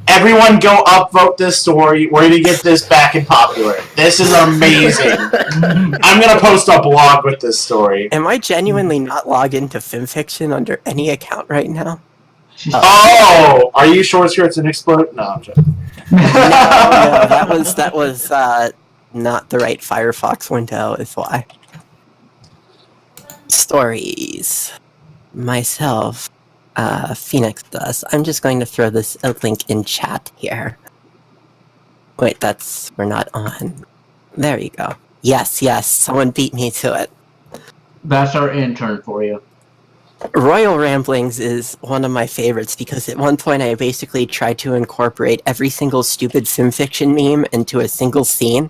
Everyone go upvote this story. We're gonna get this back in popular. This is amazing. I'm gonna post a blog with this story. Am I genuinely not logged into FimFiction under any account right now? Oh! Are you short skirts and explode? No, I'm joking. No, that was not the right Firefox window, is why. Stories. Myself, Phoenix Dust. I'm just going to throw this link in chat here. Wait, we're not on. There you go. Yes, someone beat me to it. That's our intern for you. Royal Ramblings is one of my favorites because at one point I basically tried to incorporate every single stupid FimFiction meme into a single scene.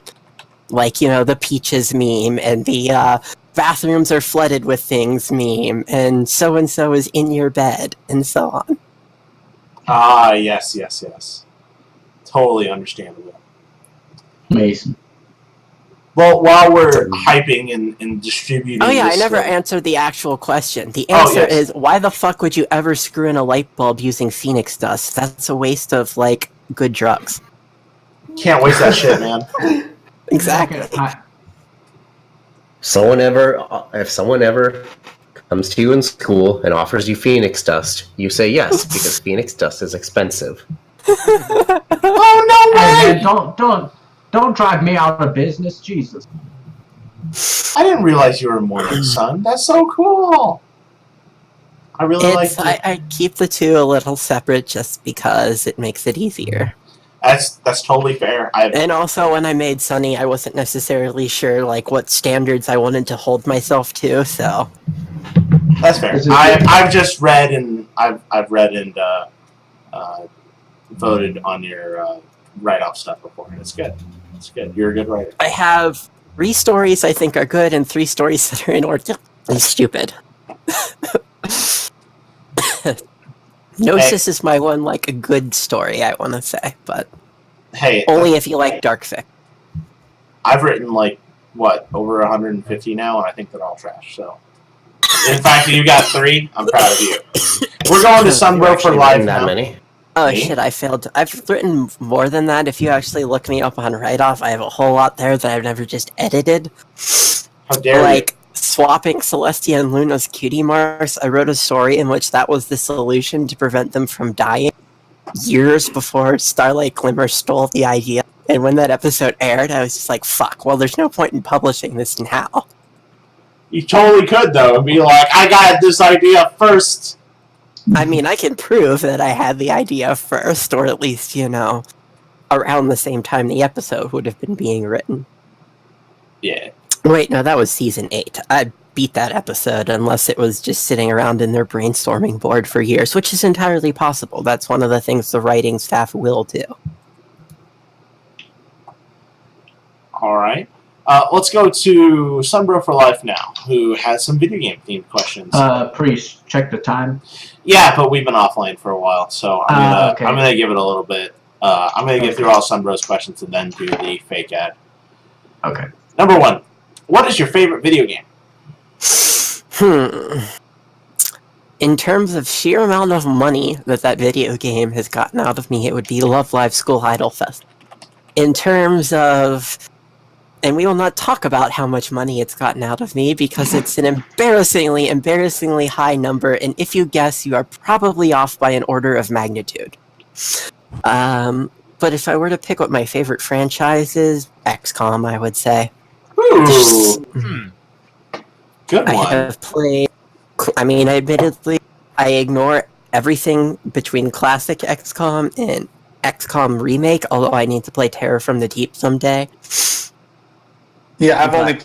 Like, the Peaches meme and the bathrooms are flooded with things meme and so is in your bed and so on. Ah, yes. Totally understandable. Amazing. Well, while we're hyping and distributing... Oh yeah, this I never stuff- answered the actual question. The answer is, why the fuck would you ever screw in a light bulb using Phoenix Dust? That's a waste of, good drugs. Can't waste that shit, man. Exactly. If someone ever comes to you in school and offers you Phoenix Dust, you say yes, because Phoenix Dust is expensive. Oh, no way! Hey, don't drive me out of business, Jesus. I didn't realize you were a Morning Sun. That's so cool. I really like that. I keep the two a little separate just because it makes it easier. That's totally fair. And also, when I made Sunny, I wasn't necessarily sure what standards I wanted to hold myself to. So that's fair. I've just read and I've read and voted on your write-off stuff before, and it's good. It's good. You're a good writer. I have 3 stories I think are good and 3 stories that are inordinately stupid. Gnosis is my one, a good story, I want to say, but hey, only if you like dark fic. I've written, over 150 now, and I think they're all trash, so... In fact, you got 3, I'm proud of you. We're going to Sunbro for live now. That many? Oh Me? shit, I failed. I've written more than that. If you actually look me up on Write-Off, I have a whole lot there that I've never just edited. How dare you? Swapping Celestia and Luna's cutie marks. I wrote a story in which that was the solution to prevent them from dying years before Starlight Glimmer stole the idea. And when that episode aired, I was just like, fuck, well, there's no point in publishing this now. You totally could, though, and be like, I got this idea first. I mean, I can prove that I had the idea first, or at least, around the same time the episode would have been being written. Yeah. Wait, no, that was season 8. I beat that episode unless it was just sitting around in their brainstorming board for years, which is entirely possible. That's one of the things the writing staff will do. All right. Let's go to Sunbro for Life now, who has some video game themed questions. Priest, check the time. Yeah, but we've been offline for a while, so I'm okay. gonna give it a little bit. I'm gonna get through all Sunbro's questions and then do the fake ad. Okay. Number 1, what is your favorite video game? In terms of sheer amount of money that video game has gotten out of me, it would be Love Live School Idol Fest. In terms of... And we will not talk about how much money it's gotten out of me, because it's an embarrassingly high number, and if you guess, you are probably off by an order of magnitude. But if I were to pick what my favorite franchise is, XCOM, I would say. Ooh. Good I one. have played... I mean, admittedly, I ignore everything between classic XCOM and XCOM Remake, although I need to play Terror from the Deep someday. Yeah, I've only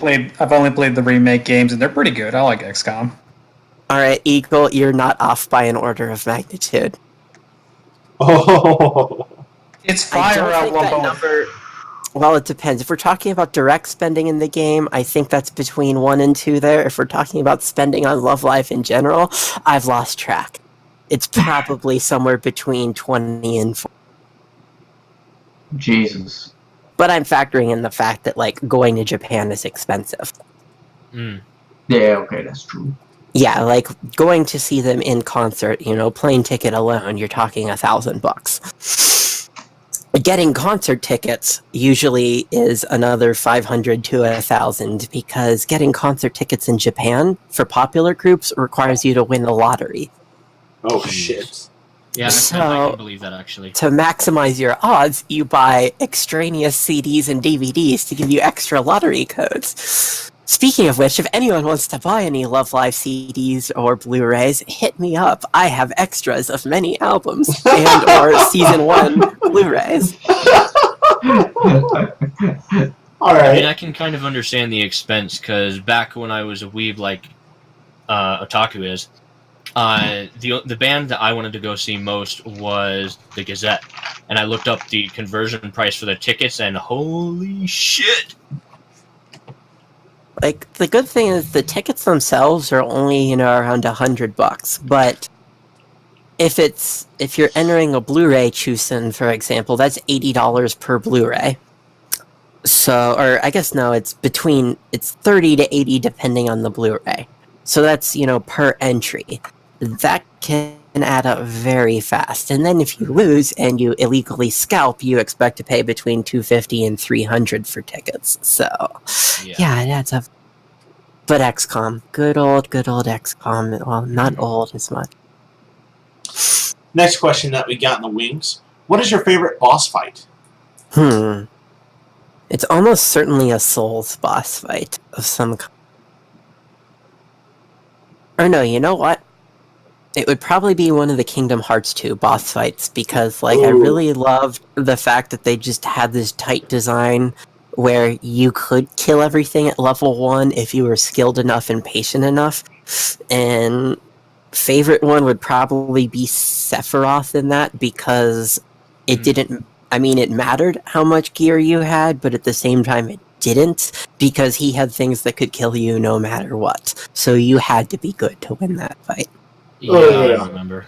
played the remake games, and they're pretty good. I like XCOM. Alright, Eagle, you're not off by an order of magnitude. Oh. It's I Fire don't think that Emblem. number... Well, it depends. If we're talking about direct spending in the game, I think that's between 1 and 2 there. If we're talking about spending on Love Life in general, I've lost track. It's probably somewhere between 20 and 40. Jesus. But I'm factoring in the fact that, going to Japan is expensive. Mm. Yeah, okay, that's true. Yeah, going to see them in concert, plane ticket alone, you're talking $1,000. Getting concert tickets usually is another 500 to 1,000, because getting concert tickets in Japan for popular groups requires you to win the lottery. Oh, shit. Yeah, I can believe that, actually. To maximize your odds, you buy extraneous CDs and DVDs to give you extra lottery codes. Speaking of which, if anyone wants to buy any Love Live CDs or Blu-rays, hit me up. I have extras of many albums and or Season 1 Blu-rays. All I right. mean, I can kind of understand the expense, because back when I was a weeb like Otaku is, the band that I wanted to go see most was the Gazette. And I looked up the conversion price for the tickets, and holy shit! The good thing is the tickets themselves are only, around $100, but if you're entering a Blu-ray Chusen, for example, that's $80 per Blu-ray. So, or I guess no, it's 30 to 80 depending on the Blu-ray. So that's, per entry. That can add up very fast. And then if you lose and you illegally scalp, you expect to pay between $250 and $300 for tickets. So, yeah, it adds up. But XCOM. Good old XCOM. Well, not old as much. Next question that we got in the wings. What is your favorite boss fight? It's almost certainly a Souls boss fight of some kind. Or no, you know what? It would probably be one of the Kingdom Hearts 2 boss fights, because, I really loved the fact that they just had this tight design where you could kill everything at level 1 if you were skilled enough and patient enough. And favorite one would probably be Sephiroth in that, because it didn't... I mean, it mattered how much gear you had, but at the same time it didn't, because he had things that could kill you no matter what. So you had to be good to win that fight. Yeah, I remember.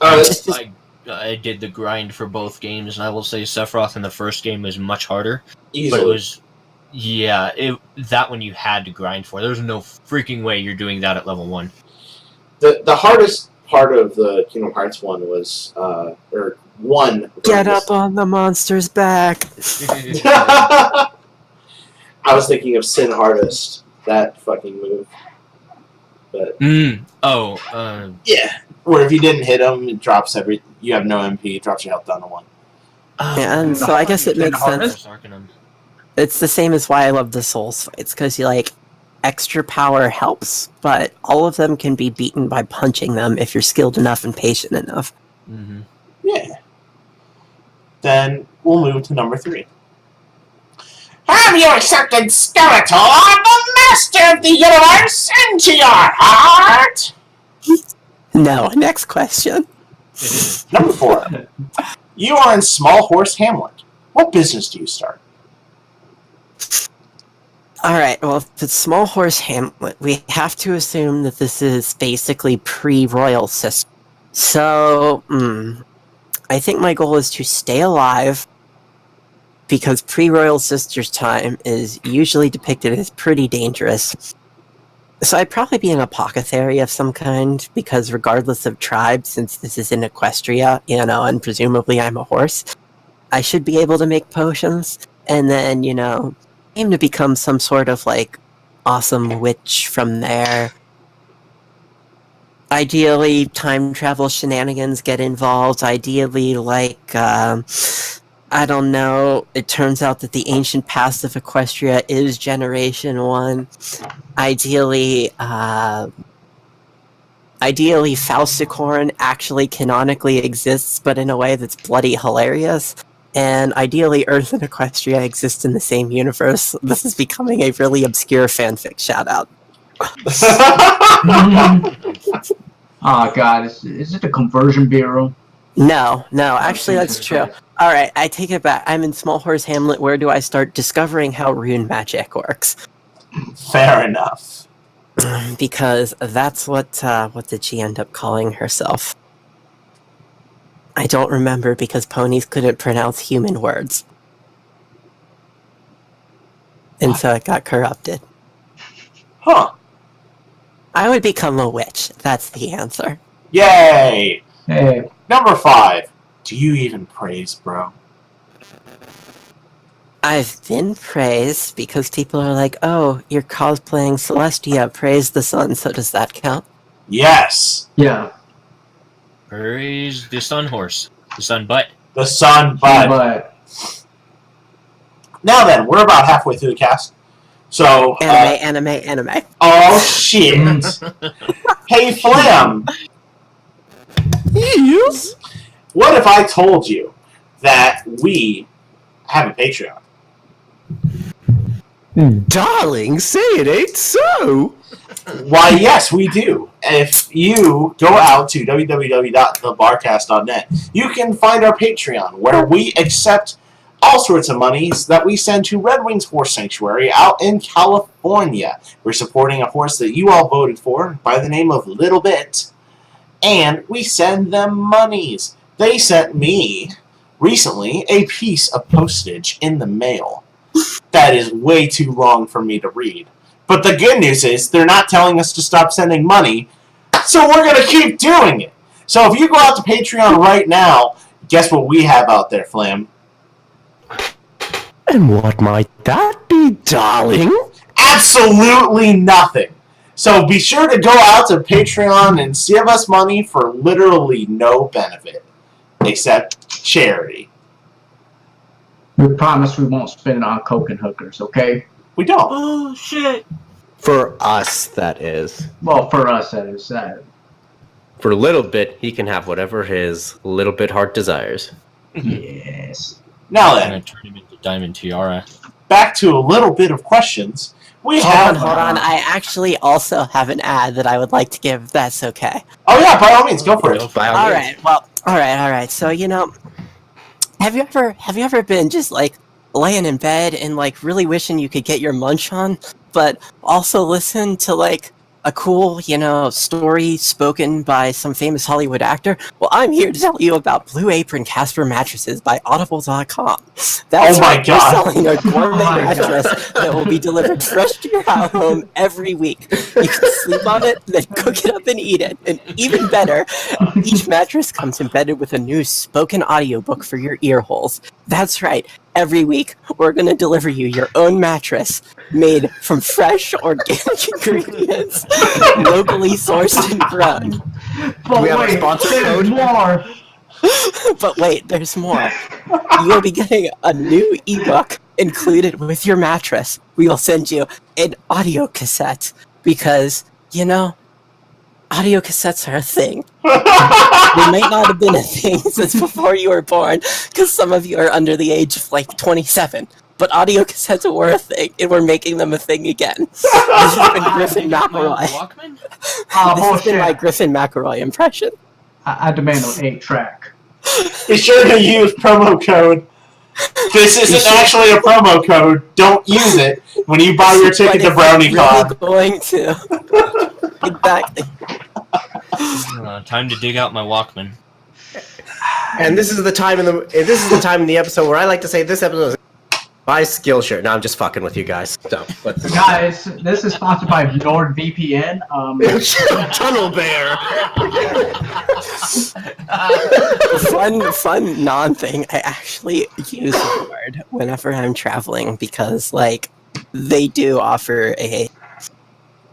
I did the grind for both games, and I will say Sephiroth in the first game was much harder. Easily. But it was... Yeah, that one you had to grind for. There was no freaking way you're doing that at level 1. The hardest part of the Kingdom Hearts one was, Get up on the monster's back! I was thinking of Sin Harvest, that fucking move. But yeah, where if you didn't hit him, it drops you have no MP, it drops your health down to 1. Yeah, and so I guess it makes sense. Arcanum. It's the same as why I love the Souls fights, because extra power helps, but all of them can be beaten by punching them if you're skilled enough and patient enough. Mm-hmm. Yeah. Then we'll move to number 3. Have you accepted Skeletor, the master of the universe, into your heart? No, next question. Number 4. You are in Small Horse Hamlet. What business do you start? Alright, well, if it's Small Horse Hamlet, we have to assume that this is basically pre-royal system. So, I think my goal is to stay alive, because pre-royal sisters time is usually depicted as pretty dangerous. So I'd probably be an apothecary of some kind, because regardless of tribe, since this is in Equestria, and presumably I'm a horse, I should be able to make potions, and then, aim to become some sort of, awesome witch from there. Ideally, time travel shenanigans get involved. Ideally, I don't know, it turns out that the ancient past of Equestria is Generation 1. Ideally, Fausticorn actually canonically exists, but in a way that's bloody hilarious. And ideally, Earth and Equestria exist in the same universe. This is becoming a really obscure fanfic shout-out. Oh god, is it the Conversion Bureau? No, actually that's true. Alright, I take it back. I'm in Small Horse Hamlet. Where do I start discovering how rune magic works? Fair enough. Because that's what did she end up calling herself? I don't remember, because ponies couldn't pronounce human words. And so it got corrupted. Huh. I would become a witch. That's the answer. Yay! Hey, Number 5. Do you even praise, bro? I've been praised because people are like, oh, you're cosplaying Celestia, praise the sun, so does that count? Yes! yeah, Praise the sun horse. The sun butt. The sun bud. but Now then, we're about halfway through the cast. So, Anime. oh shit! Hey, Flam! Yes? What if I told you that we have a Patreon? Darling, say it ain't so! Why, yes, we do. If you go out to www.thebarcast.net, you can find our Patreon, where we accept all sorts of monies that we send to Red Wings Horse Sanctuary out in California. We're supporting a horse that you all voted for by the name of Little Bit, and we send them monies. They sent me, recently, a piece of postage in the mail. That is way too long for me to read. But the good news is, they're not telling us to stop sending money, so we're going to keep doing it. So if you go out to Patreon right now, guess what we have out there, Flam? And what might that be, darling? Absolutely nothing. So be sure to go out to Patreon and give us money for literally no benefit, except charity. we promise we won't spend it on coke and hookers, okay? We don't. Oh, shit. For us, that is. Well, for us, that is that. For a little bit, he can have whatever his little bit heart desires. Yes. Now I'm then, gonna turn him into Diamond Tiara. back to a little bit of questions. We Hold have. on. I actually also have an ad that I would like to give, if that's okay. Oh yeah, by all means, go for it. By all means. Alright. So, have you ever been just, laying in bed and, really wishing you could get your munch on, but also listen to, a cool, story spoken by some famous Hollywood actor? Well, I'm here to tell you about Blue Apron Casper Mattresses by Audible.com. That's Oh my right, God. We're selling a gourmet Oh my mattress that will be delivered fresh to your home every week. You can sleep on it, then cook it up and eat it. And even better, each mattress comes embedded with a new spoken audiobook for your ear holes. That's right. Every week, we're going to deliver you your own mattress made from fresh, organic ingredients, locally sourced and grown. But we have a wait, sponsor there's code? more. But wait, there's more. You'll be getting a new ebook included with your mattress, we will send you an audio cassette because, you know, audio cassettes are a thing. They might not have been a thing since before you were born, because some of you are under the age of like 27. But audio cassettes were a thing, and we're making them a thing again. This has been Griffin McElroy. Walkman? This has been my Griffin McElroy impression. I demand an 8-track. Be sure to use promo code. This isn't actually a promo code. Don't use it when you buy your ticket to BrownieCon. Really going to. Exactly. Time to dig out my Walkman. And this is the time in the episode where I like to say this episode is my Skillshare. No, I'm just fucking with you guys. So, but Guys, this is sponsored by NordVPN. Tunnel Bear. Fun non-thing. I actually use the word whenever I'm traveling because, like, they do offer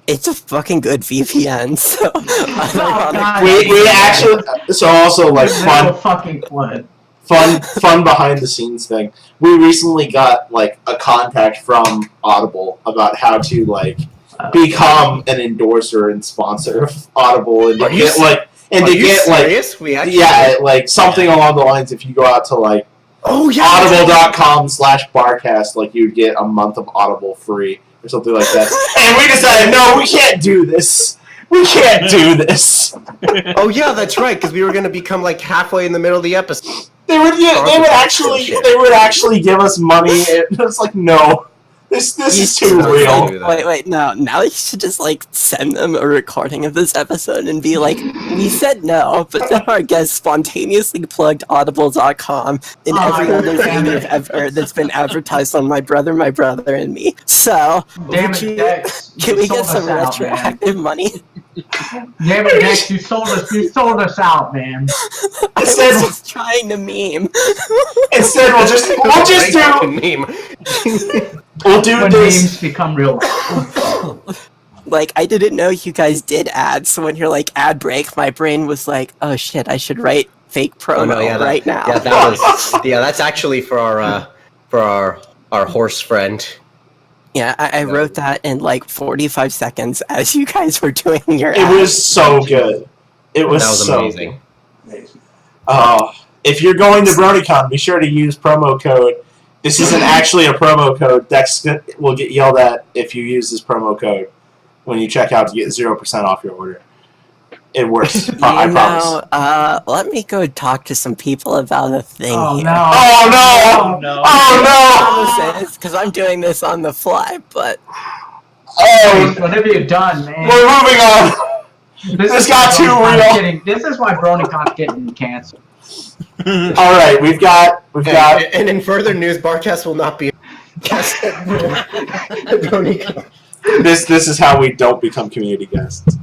it's a fucking good VPN. So we actually also like fun behind the scenes thing. We recently got like a contact from Audible about how to like become an endorser and sponsor of Audible and to get like something along the lines if you go out to like audible.com/barcast, like you'd get a month of Audible free or something like that. And we decided, no, we can't do this. We can't do this. Oh yeah, that's right, because we were going to become like halfway in the middle of the episode. They would actually give us money. And it's like, no, this is too real. Wait, no. Now you should just like send them a recording of this episode and be like, we said no, but then our guest spontaneously plugged audible.com in every other thing they've ever that's been advertised on My Brother, and Me. So, damn it, Dex, can we get some retroactive money? Damn it, Dex, you sold us out, man. I was just trying to meme. Instead, we'll just do meme. We'll do when this. memes become real. Like, I didn't know you guys did ads, so when you're like ad break, my brain was like, oh shit, I should write fake promo right now. Yeah, that's actually for our horse friend. Yeah, I wrote that in like 45 seconds as you guys were doing your It was so good. That was so amazing. If you're going to BronyCon, be sure to use promo code. This isn't actually a promo code. Dex will get yelled at if you use this promo code when you check out to get 0% off your order. It works. I promise. Let me go talk to some people about a thing here. Oh no! Because I'm doing this on the fly, but... What have you done, man? We're moving on. This got too real. This is why BronyCon's getting canceled. All right, we've got. And in further news, Barcast will not be guest at BronyCon. This is how we don't become community guests.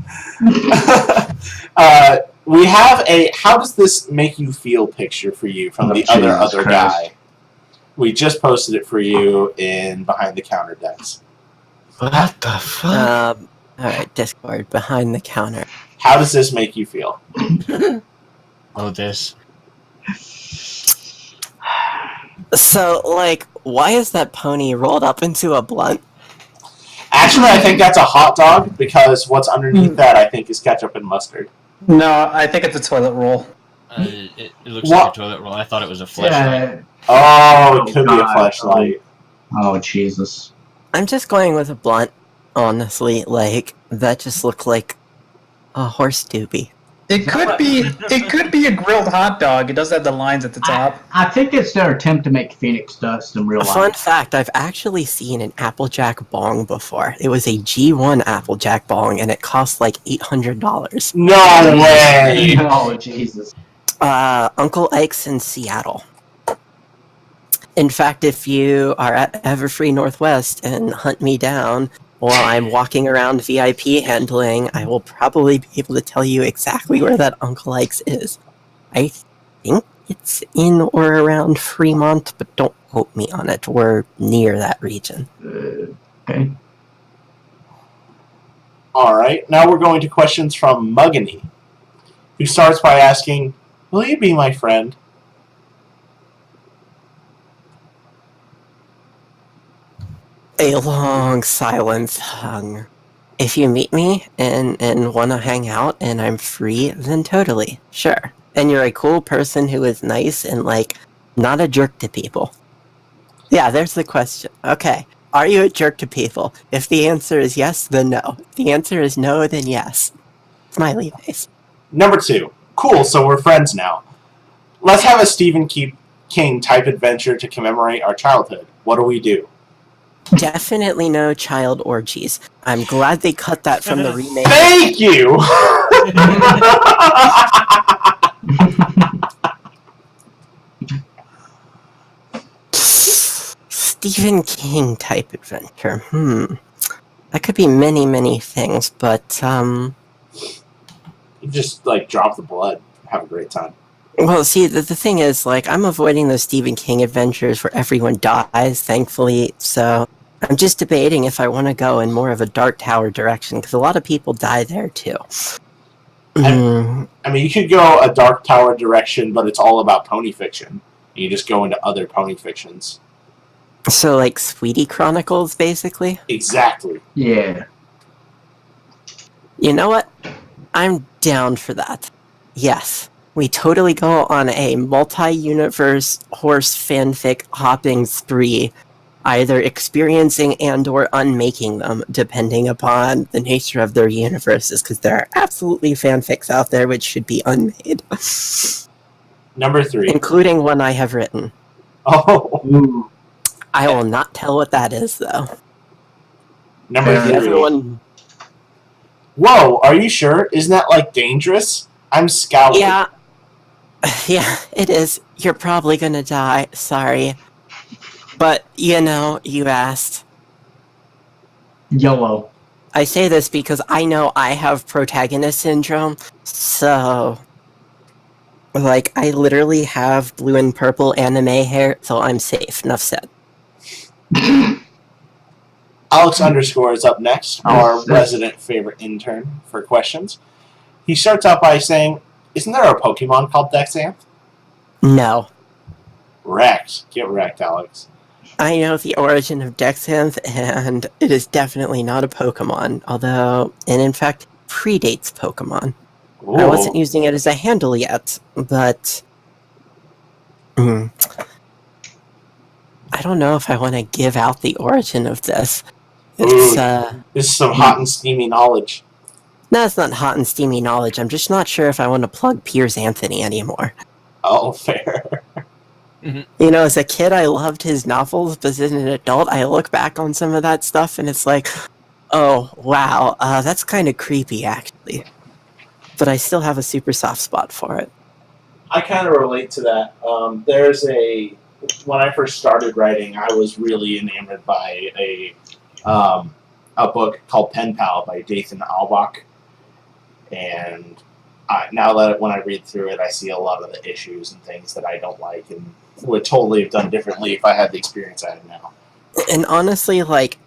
We have a "How does this make you feel?" picture for you from the other guy. We just posted it for you in Behind the Counter Dex. What the fuck? Alright, Discord, Behind the Counter. How does this make you feel? Oh, this. So, like, why is that pony rolled up into a blunt? Actually, I think that's a hot dog because what's underneath that, I think, is ketchup and mustard. No, I think it's a toilet roll. It looks like a toilet roll. I thought it was a flashlight. Oh, it could be a flashlight. Oh, Jesus. I'm just going with a blunt, honestly. Like, that just looked like a horse doobie. It could be a grilled hot dog. It does have the lines at the top. I think it's their attempt to make Phoenix dust in real life. Fun fact, I've actually seen an Applejack bong before. It was a G1 Applejack bong, and it cost like $800. No way! Oh, Jesus. Uncle Ike's in Seattle. In fact, if you are at Everfree Northwest and hunt me down while I'm walking around VIP handling, I will probably be able to tell you exactly where that Uncle Ike's is. I think it's in or around Fremont, but don't quote me on it. We're near that region. Okay. Alright, now we're going to questions from Muggany, who starts by asking, will you be my friend? A long silence hung. If you meet me and want to hang out and I'm free, then totally, sure. And you're a cool person who is nice and, like, not a jerk to people. Yeah, there's the question. Okay, are you a jerk to people? If the answer is yes, then no. If the answer is no, then yes. Smiley face. Number 2. Cool, so we're friends now. Let's have a Stephen King type adventure to commemorate our childhood. What do we do? Definitely no child orgies. I'm glad they cut that from the remake. Thank you! Stephen King type adventure. That could be many, many things, but, You just, like, drop the blood. Have a great time. well, see, the thing is, like, I'm avoiding those Stephen King adventures where everyone dies, thankfully, so I'm just debating if I want to go in more of a Dark Tower direction, because a lot of people die there, too. I mean, you could go a Dark Tower direction, but it's all about pony fiction. You just go into other pony fictions. So, like, Sweetie Chronicles, basically? Exactly. Yeah. You know what? I'm down for that. Yes. We totally go on a multi-universe horse fanfic hopping spree, either experiencing and or unmaking them, depending upon the nature of their universes, because there are absolutely fanfics out there which should be unmade. Number 3. Including one I have written. Oh. Ooh. I will not tell what that is, though. Number 3. Everyone... Whoa, are you sure? Isn't that, like, dangerous? I'm scouting. Yeah. Yeah, it is. You're probably gonna die. Sorry. But, you know, you asked. YOLO. I say this because I know I have protagonist syndrome, so... Like, I literally have blue and purple anime hair, so I'm safe. Enough said. Alex underscore is up next, our resident favorite intern for questions. He starts out by saying, isn't there a Pokemon called Dexanth? No. Wrecked. Get wrecked, Alex. I know the origin of Dexanth, and it is definitely not a Pokemon, although, and in fact, predates Pokemon. Ooh. I wasn't using it as a handle yet, but... I don't know if I want to give out the origin of this. It's, This is some hot and steamy knowledge. No, it's not hot and steamy knowledge. I'm just not sure if I want to plug Piers Anthony anymore. Oh, fair. You know, as a kid, I loved his novels, but as an adult, I look back on some of that stuff, and it's like, oh, wow, that's kind of creepy, actually. But I still have a super soft spot for it. I kind of relate to that. When I first started writing, I was really enamored by a book called Pen Pal by Dathan Albach. And now that when I read through it, I see a lot of the issues and things that I don't like and would totally have done differently if I had the experience I have now. And honestly, like,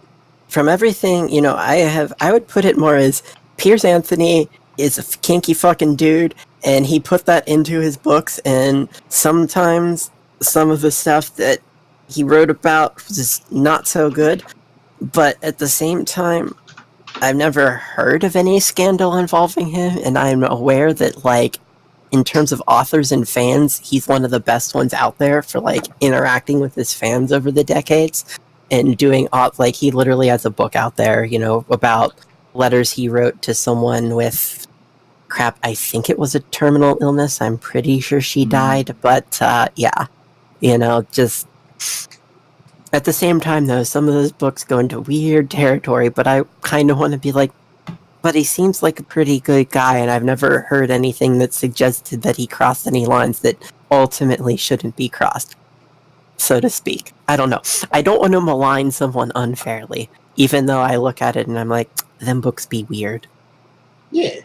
from everything, you know, I would put it more as Piers Anthony is a kinky fucking dude, and he put that into his books, and sometimes some of the stuff that he wrote about was not so good, but at the same time, I've never heard of any scandal involving him, and I'm aware that, like, in terms of authors and fans, he's one of the best ones out there for, like, interacting with his fans over the decades, and doing, like, he literally has a book out there, you know, about letters he wrote to someone with, I think it was a terminal illness, I'm pretty sure she died, but, yeah, you know, just... At the same time, though, some of those books go into weird territory, but I kind of want to be like, but he seems like a pretty good guy, and I've never heard anything that suggested that he crossed any lines that ultimately shouldn't be crossed, so to speak. I don't know. I don't want to malign someone unfairly, even though I look at it and I'm like, them books be weird. Yeah.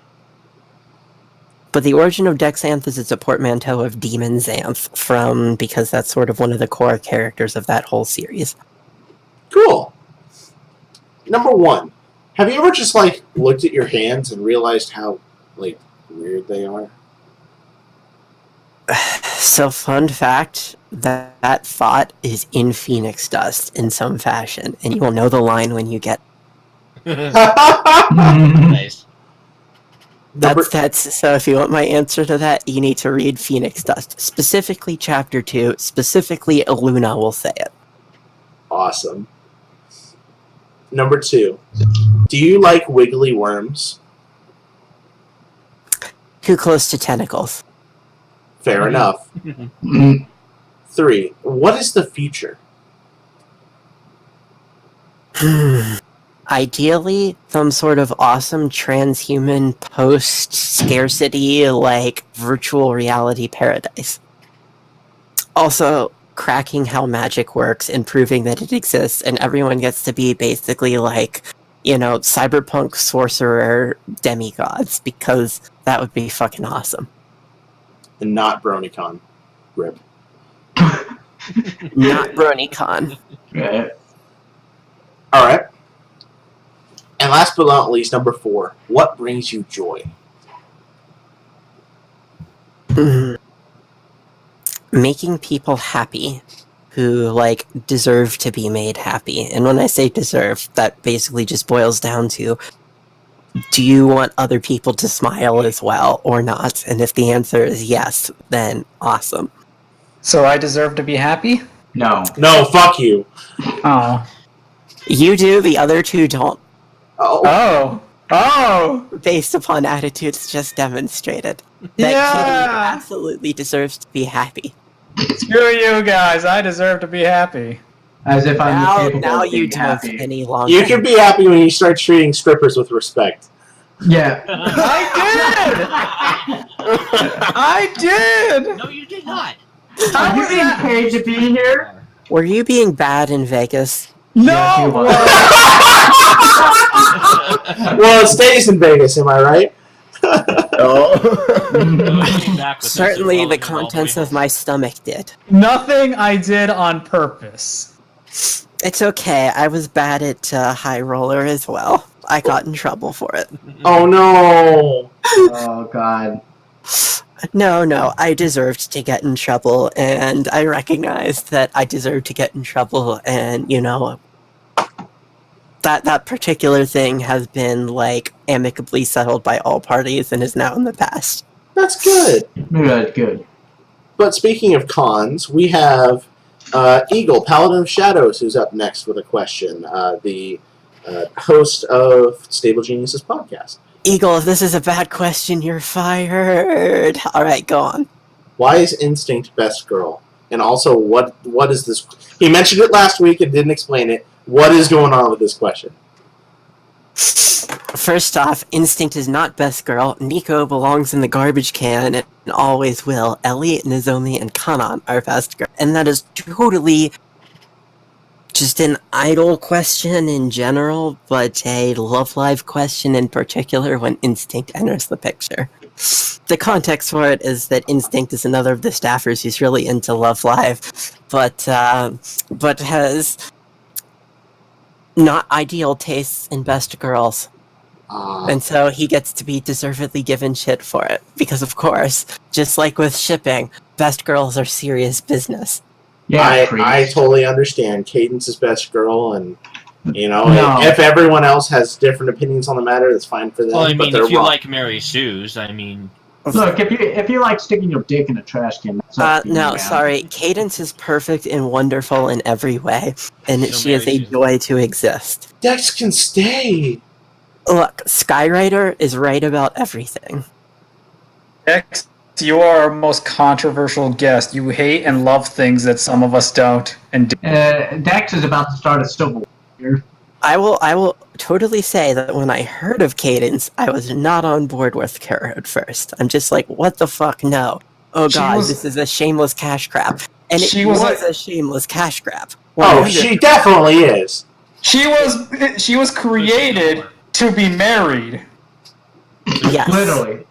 But the origin of Dexanth is it's a portmanteau of Demon Xanth, because that's sort of one of the core characters of that whole series. Cool. Number 1. Have you ever just, like, looked at your hands and realized how, like, weird they are? So, fun fact, that thought is in Phoenix Dust in some fashion, and you will know the line when you get. Nice. That's so. If you want my answer to that, you need to read Phoenix Dust, specifically Chapter 2. Specifically, Luna will say it. Awesome. Number 2. Do you like wiggly worms? Too close to tentacles. Fair enough. 3. What is the future? Ideally, some sort of awesome transhuman post-scarcity, like, virtual reality paradise. Also, cracking how magic works and proving that it exists, and everyone gets to be basically like, cyberpunk sorcerer demigods, because that would be fucking awesome. And not BronyCon. Rip. Not BronyCon. Right. Alright. And last but not least, number 4. What brings you joy? Making people happy who, deserve to be made happy. And when I say deserve, that basically just boils down to, do you want other people to smile as well or not? And if the answer is yes, then awesome. So I deserve to be happy? No. No, fuck you. Oh. You do, the other two don't. Oh! Based upon attitudes just demonstrated. That Yeah! Kitty absolutely deserves to be happy. Screw you guys, I deserve to be happy. As if I'm incapable Now of you being don't happy. any longer. You can be happy when you start treating strippers with respect. Yeah. I did! No, you did not. Are you being paid to be here? Were you being bad in Vegas? Yes, he No! was. Well, it stays in Vegas, am I right? Certainly the contents of my stomach did. Nothing I did on purpose. It's okay, I was bad at high roller as well. I got in trouble for it. Oh no! Oh god. No, I deserved to get in trouble, and I recognized that I deserved to get in trouble, and, that particular thing has been, amicably settled by all parties and is now in the past. That's good. Maybe that's good. But speaking of cons, we have Eagle, Paladin of Shadows, who's up next with a question. The host of Stable Geniuses podcast. Eagle, if this is a bad question, you're fired. Alright, go on. Why is Instinct best girl? And also, what is this? He mentioned it last week and didn't explain it. What is going on with this question? First off, Instinct is not best girl. Nico belongs in the garbage can and always will. Elliot, Nozomi, and Kanan are best girl. And that is totally just an idle question in general, but a Love Live question in particular when Instinct enters the picture. The context for it is that Instinct is another of the staffers who's really into Love Live, but has not ideal tastes in best girls. And so he gets to be deservedly given shit for it. Because of course, just like with shipping, best girls are serious business. Yeah, I totally understand. Cadence is best girl, and No. if everyone else has different opinions on the matter, that's fine for them. Well, I but mean, they're if you wrong. like Mary Sue's, I mean... Look, if you like sticking your dick in a trash can, that's up to you, No, man. sorry. Cadence is perfect and wonderful in every way, and So she is a Mary Sue. joy to exist. Dex can stay. Look, Skywriter is right about everything. X, you are our most controversial guest. You hate and love things that some of us don't. And do. Dex is about to start a civil war here. I will totally say that when I heard of Cadence, I was not on board with her at first. I'm just like, what the fuck, no. Oh She god, was- this is a shameless cash grab. And it She was was a shameless cash grab. Oh, 100%. she definitely is. She was created to be married. Yes. Literally.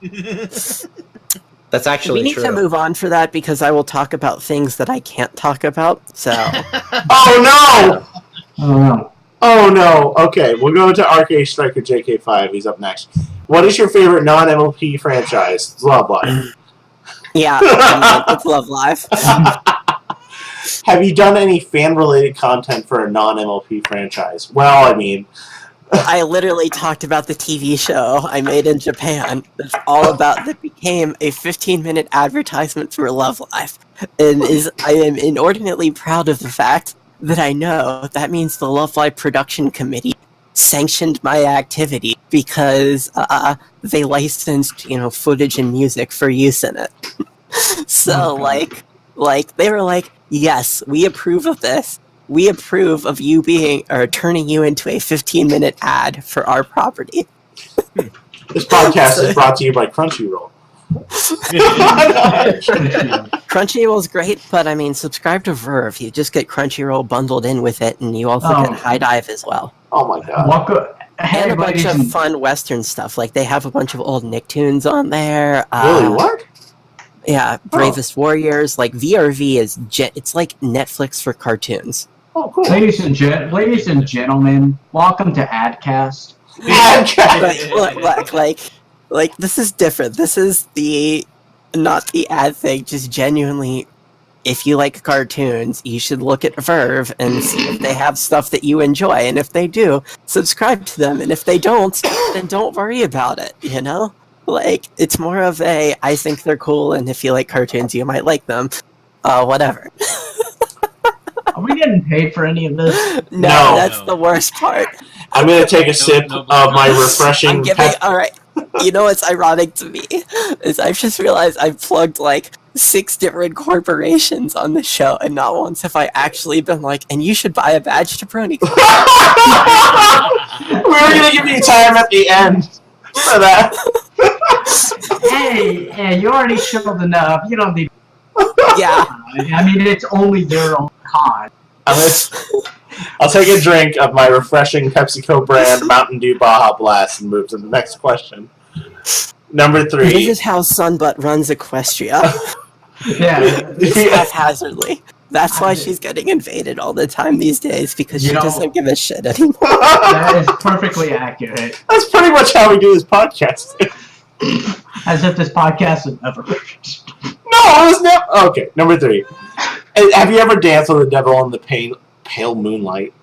That's We actually need true. to move on for that because I will talk about things that I can't talk about, so... Oh no! I don't know. Oh no! Okay, we'll go to Arcade Striker JK5. He's up next. What is your favorite non-MLP franchise? Love Live. Yeah, I mean, it's Love Live. Have you done any fan-related content for a non-MLP franchise? Well, I mean... I literally talked about the TV show I made in Japan. That's all about that became a 15-minute advertisement for Love Life. And I am inordinately proud of the fact that I know that means the Love Life production committee sanctioned my activity because they licensed, footage and music for use in it. So, like they were like, yes, we approve of this. We approve of you turning you into a 15-minute ad for our property. This podcast is brought to you by Crunchyroll. Crunchyroll's great, but I mean, subscribe to Verve. You just get Crunchyroll bundled in with it, and you also get High Dive as well. Oh my god. And a bunch of fun Western stuff. Like, they have a bunch of old Nicktoons on there. Really? What? Yeah, Bravest Warriors. Like, VRV it's like Netflix for cartoons. Oh, cool. Ladies and gentlemen, welcome to Adcast. Like, this is different. This is not the ad thing, just genuinely, if you like cartoons, you should look at Verve and see if they have stuff that you enjoy. And if they do, subscribe to them. And if they don't, then don't worry about it, Like, it's more of I think they're cool, and if you like cartoons, you might like them. Whatever. Are we getting paid for any of this? No, that's the worst part. I'm going to take a sip of my refreshing... Alright, you know what's ironic to me? Is I've just realized I've plugged, 6 different corporations on the show, and not once have I actually been like, and you should buy a badge to Brony. We were going to give you time at the end for that. Hey, you already showed enough. You don't need... Yeah. I mean, it's only your own con. I'll take a drink of my refreshing PepsiCo brand Mountain Dew Baja Blast and move to the next question. Number 3. This is how Sunbutt runs Equestria. Yeah. Haphazardly. That's why she's getting invaded all the time these days, because she doesn't give a shit anymore. That is perfectly accurate. That's pretty much how we do this podcast. As if this podcast is ever... No, it was never... Okay, number 3. Have you ever danced with the devil in the pale moonlight?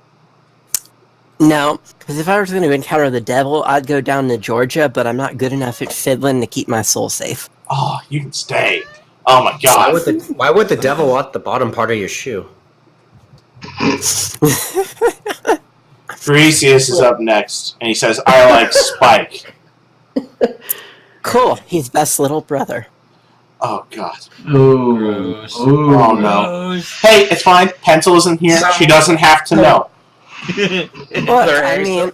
No, because if I was going to encounter the devil, I'd go down to Georgia, but I'm not good enough at fiddling to keep my soul safe. Oh, you can stay. Oh my god. Why would the devil want the bottom part of your shoe? Parisius is up next, and he says, I like Spike. Cool, he's best little brother. Oh god. Ooh. Gross. Ooh. Oh no. Hey, it's fine. Pencil isn't here. She doesn't have to know. But, I mean,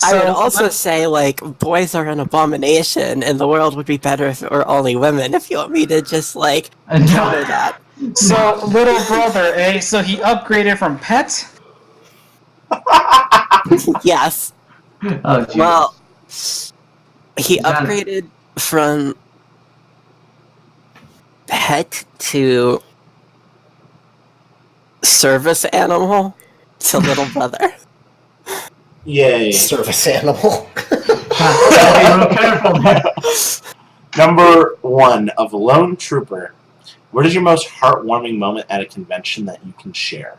I would also say, boys are an abomination, and the world would be better if it were only women, if you want me to just, counter that. So, little brother, eh? So he upgraded from pet? Yes. Oh, geez. Well, he upgraded from pet to service animal to little brother. Yay. Service animal. Be real careful there. Number 1 of Lone Trooper. What is your most heartwarming moment at a convention that you can share?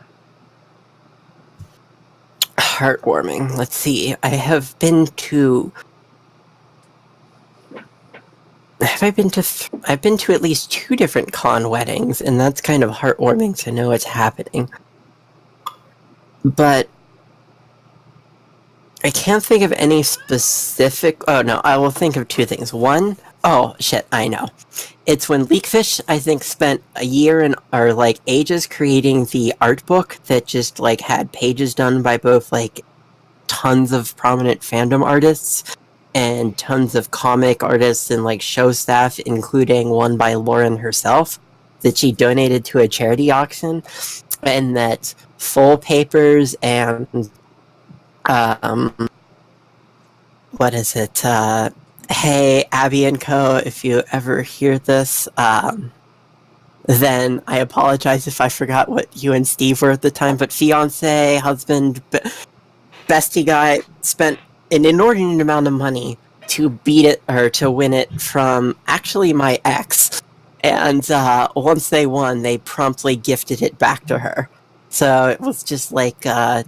Heartwarming. Let's see. I've been to at least 2 different con weddings, and that's kind of heartwarming to know it's happening. But I can't think of any specific... Oh, no, I will think of 2 things. One, oh, shit, I know. It's when Leakfish, I think, spent a year or ages creating the art book that just, had pages done by both, tons of prominent fandom artists and tons of comic artists and, show staff, including one by Lauren herself, that she donated to a charity auction, and that full papers and what is it? Hey, Abby and Co., if you ever hear this, then I apologize if I forgot what you and Steve were at the time, but fiance, husband, bestie guy, spent an inordinate amount of money to beat it or to win it from actually my ex. And once they won, they promptly gifted it back to her. So it was just like a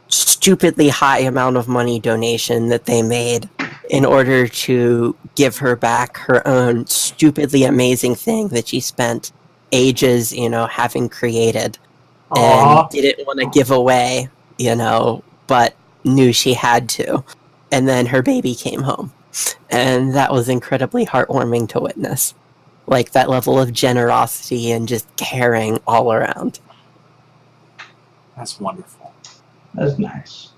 stupidly high amount of money donation that they made in order to give her back her own stupidly amazing thing that she spent ages, having created and didn't want to give away, but knew she had to. And then her baby came home. And that was incredibly heartwarming to witness. Like that level of generosity and just caring all around. That's wonderful. That's nice.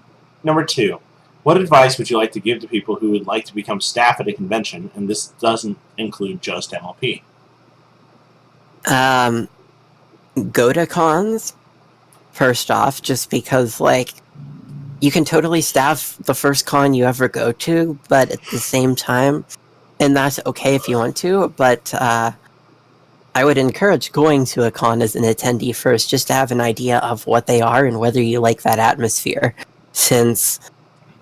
Number 2, what advice would you like to give to people who would like to become staff at a convention, and this doesn't include just MLP? Go to cons, first off, just because, you can totally staff the first con you ever go to, but at the same time, and that's okay if you want to, but I would encourage going to a con as an attendee first, just to have an idea of what they are and whether you like that atmosphere. Since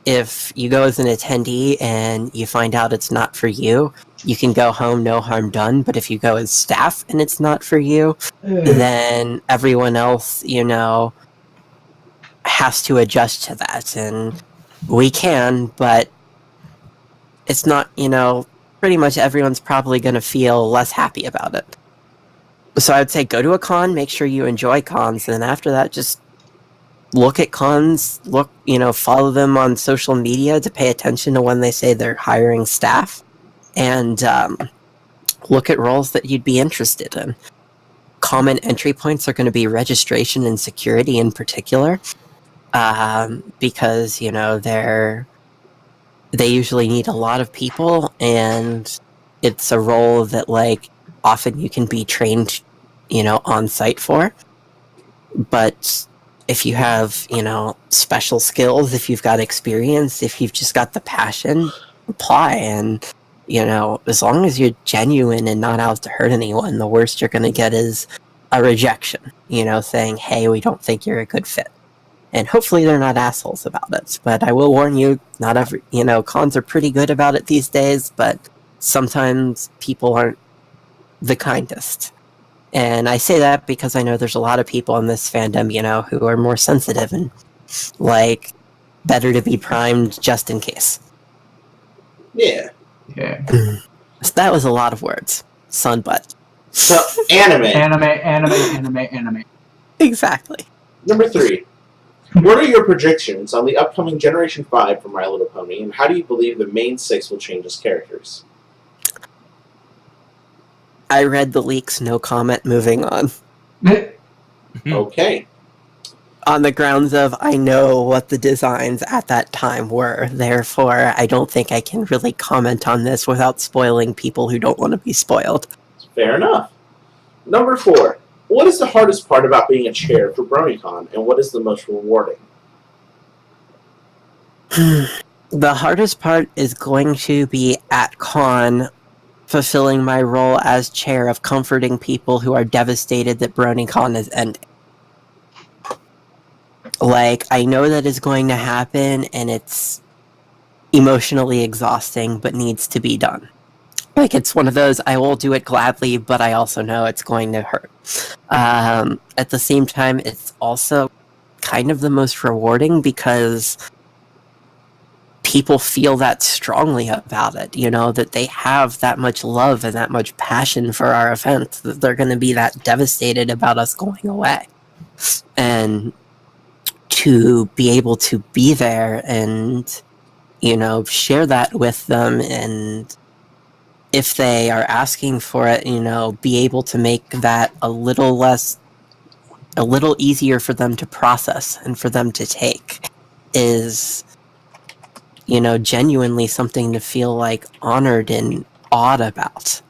if you go as an attendee and you find out it's not for you, you can go home, no harm done. But if you go as staff and it's not for you, then everyone else, has to adjust to that. And we can, but it's not, pretty much everyone's probably going to feel less happy about it. So I would say go to a con, make sure you enjoy cons, and then after that, just look at cons, follow them on social media to pay attention to when they say they're hiring staff, and look at roles that you'd be interested in. Common entry points are going to be registration and security in particular, because, they usually need a lot of people, and it's a role that, often you can be trained, on site for. But if you have, special skills, if you've got experience, if you've just got the passion, apply. And, as long as you're genuine and not out to hurt anyone, the worst you're going to get is a rejection, saying, hey, we don't think you're a good fit. And hopefully they're not assholes about it. But I will warn you, not every, cons are pretty good about it these days, but sometimes people aren't the kindest. And I say that because I know there's a lot of people in this fandom, who are more sensitive and, better to be primed just in case. Yeah. Yeah. So that was a lot of words. Sunbutt. So, anime. Anime. Exactly. Number 3. What are your predictions on the upcoming Generation 5 for My Little Pony, and how do you believe the main 6 will change as characters? I read the leaks, no comment, moving on. Okay. On the grounds of, I know what the designs at that time were, therefore I don't think I can really comment on this without spoiling people who don't want to be spoiled. Fair enough. Number 4. What is the hardest part about being a chair for BronyCon, and what is the most rewarding? The hardest part is going to be at con, fulfilling my role as chair of comforting people who are devastated that BronyCon is ending. I know that is going to happen, and it's emotionally exhausting, but needs to be done. It's one of those, I will do it gladly, but I also know it's going to hurt. At the same time, it's also kind of the most rewarding because people feel that strongly about it, that they have that much love and that much passion for our event, that they're going to be that devastated about us going away. And to be able to be there and, share that with them, and if they are asking for it, be able to make that a little easier for them to process and for them to take is, genuinely something to feel honored and awed about.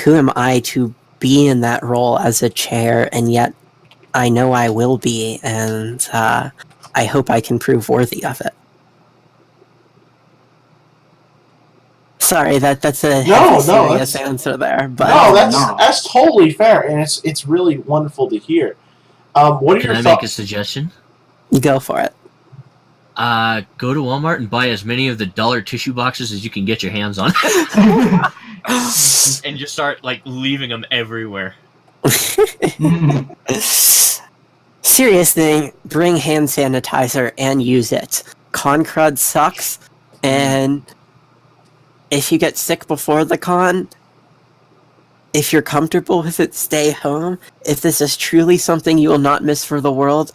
Who am I to be in that role as a chair, and yet I know I will be, and I hope I can prove worthy of it. Sorry, that's a serious answer there. But that's totally fair, and it's really wonderful to hear. What are Can your I thoughts? make a suggestion? Go for it. Go to Walmart and buy as many of the dollar tissue boxes as you can get your hands on, and just start like leaving them everywhere. Serious thing, bring hand sanitizer and use it. Con crud sucks, and if you get sick before the con, if you're comfortable with it, stay home. If this is truly something you will not miss for the world,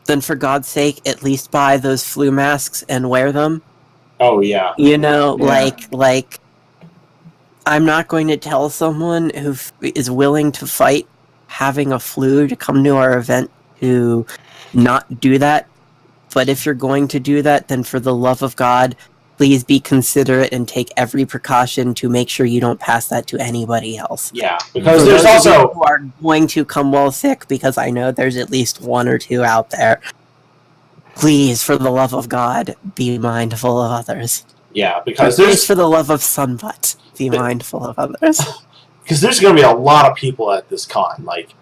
then for God's sake, at least buy those flu masks and wear them. Oh yeah. You know, like I'm not going to tell someone who is willing to fight having a flu to come to our event to not do that. But if you're going to do that, then for the love of God, please be considerate and take every precaution to make sure you don't pass that to anybody else. Yeah, because For there's those of you also who are going to come well sick, because I know there's at least one or two out there. Please, for the love of God, be mindful of others. yeah, because Please, there's for the love of Sunbutt, be mindful of others. because there's going to be a lot of people at this con. Like,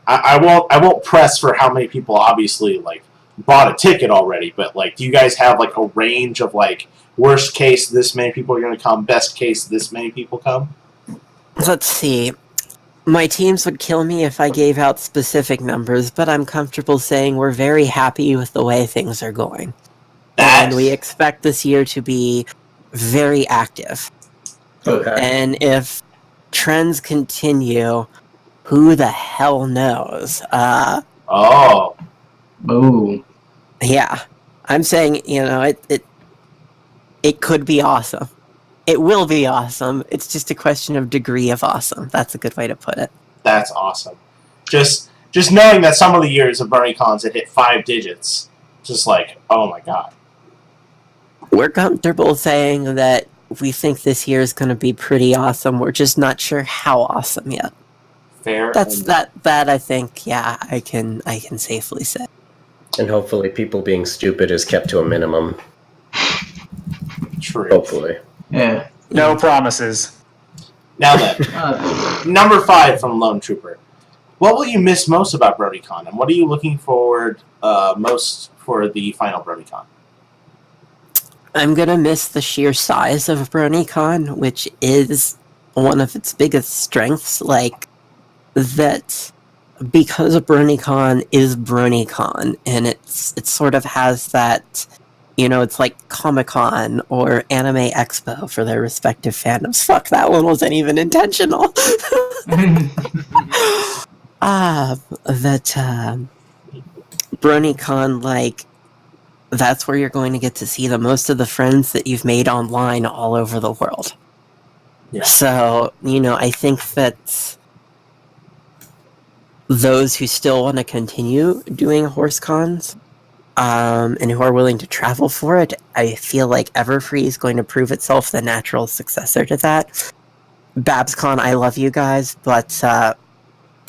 I won't press for how many people obviously like bought a ticket already, but like, do you guys have like a range of like worst case this many people are going to come, best case this many people come? Let's see. My teams would kill me if I gave out specific numbers, but I'm comfortable saying we're very happy with the way things are going. And we expect this year to be very active. Okay. And if trends continue, who the hell knows? Oh, Ooh. Yeah. I'm saying, you know, it could be awesome. It will be awesome. It's just a question of degree of awesome. That's a good way to put it. that's awesome. Just knowing that some of the years of BronyCons had hit 5 digits, just like, oh my god. We're comfortable saying that we think this year is going to be pretty awesome. We're just not sure how awesome yet. Fair. That's enough. that I think, yeah, I can safely say. And hopefully people being stupid is kept to a minimum. True. Hopefully. Yeah. No promises. Now then, number 5 from Lone Trooper. What will you miss most about BronyCon, and what are you looking forward most for the final BronyCon? I'm gonna miss the sheer size of BronyCon, which is one of its biggest strengths. Like, that because BronyCon is BronyCon, and it sort of has that, you know, it's like Comic-Con or Anime Expo for their respective fandoms. Fuck, that one wasn't even intentional. BronyCon, like, that's where you're going to get to see the most of the friends that you've made online all over the world. Yeah. So, you know, I think that those who still want to continue doing horse cons, and who are willing to travel for it, I feel like Everfree is going to prove itself the natural successor to that. BabsCon, I love you guys, but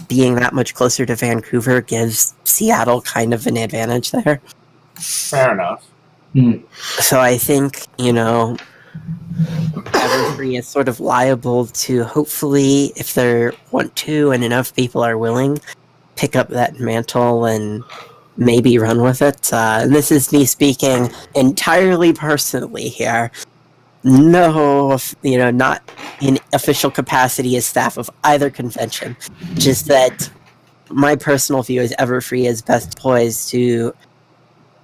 being that much closer to Vancouver gives Seattle kind of an advantage there. Fair enough. So I think, you know, Everfree is sort of liable to, hopefully, if they want to and enough people are willing, pick up that mantle and maybe run with it. And this is me speaking entirely personally here. No, you know, not in official capacity as staff of either convention. Just that my personal view is Everfree is best poised to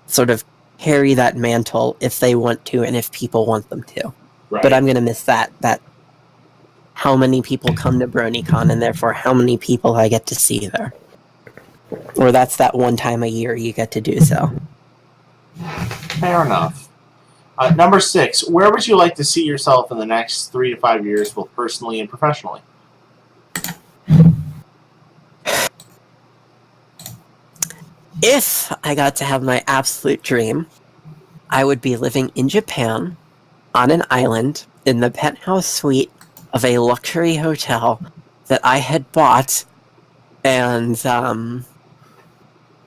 sort of carry that mantle if they want to and if people want them to. Right. But I'm going to miss that how many people come to BronyCon and therefore how many people I get to see there. Or that's that one time a year you get to do so. Fair enough. Number 6, where would you like to see yourself in the next 3 to 5 years, both personally and professionally? If I got to have my absolute dream, I would be living in Japan on an island in the penthouse suite of a luxury hotel that I had bought and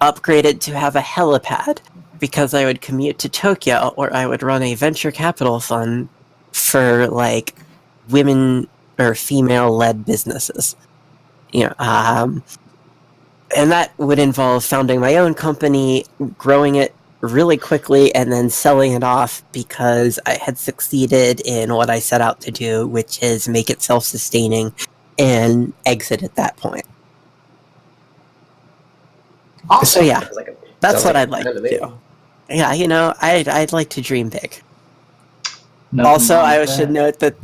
upgraded to have a helipad, because I would commute to Tokyo, or I would run a venture capital fund for, like, women or female-led businesses. You know, and that would involve founding my own company, growing it really quickly and then selling it off because I had succeeded in what I set out to do, which is make it self-sustaining and exit at that point. Awesome. So yeah, that's sounds what like I'd like plan to to me. do. Yeah, I'd like to dream big. Nothing Also, wrong I with should that. note that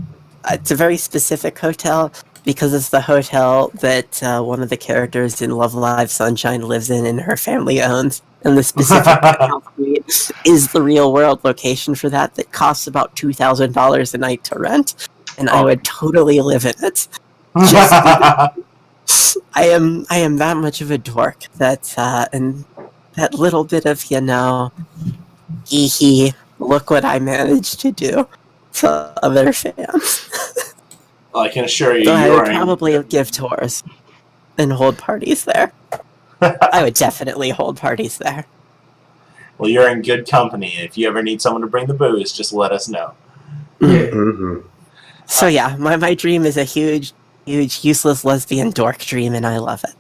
it's a very specific hotel because it's the hotel that one of the characters in Love Live Sunshine lives in and her family owns. And the specific hotel suite is the real world location for that costs about $2,000 a night to rent. And I would totally live in it. Just I am that much of a dork that and that little bit of, hee hee, look what I managed to do to other fans. I can assure you, So I you would are in, probably give tours and hold parties there. I would definitely hold parties there. well, you're in good company. If you ever need someone to bring the booze, just let us know. Yeah. Mm-hmm. So yeah, my dream is a huge, useless lesbian dork dream, and I love it.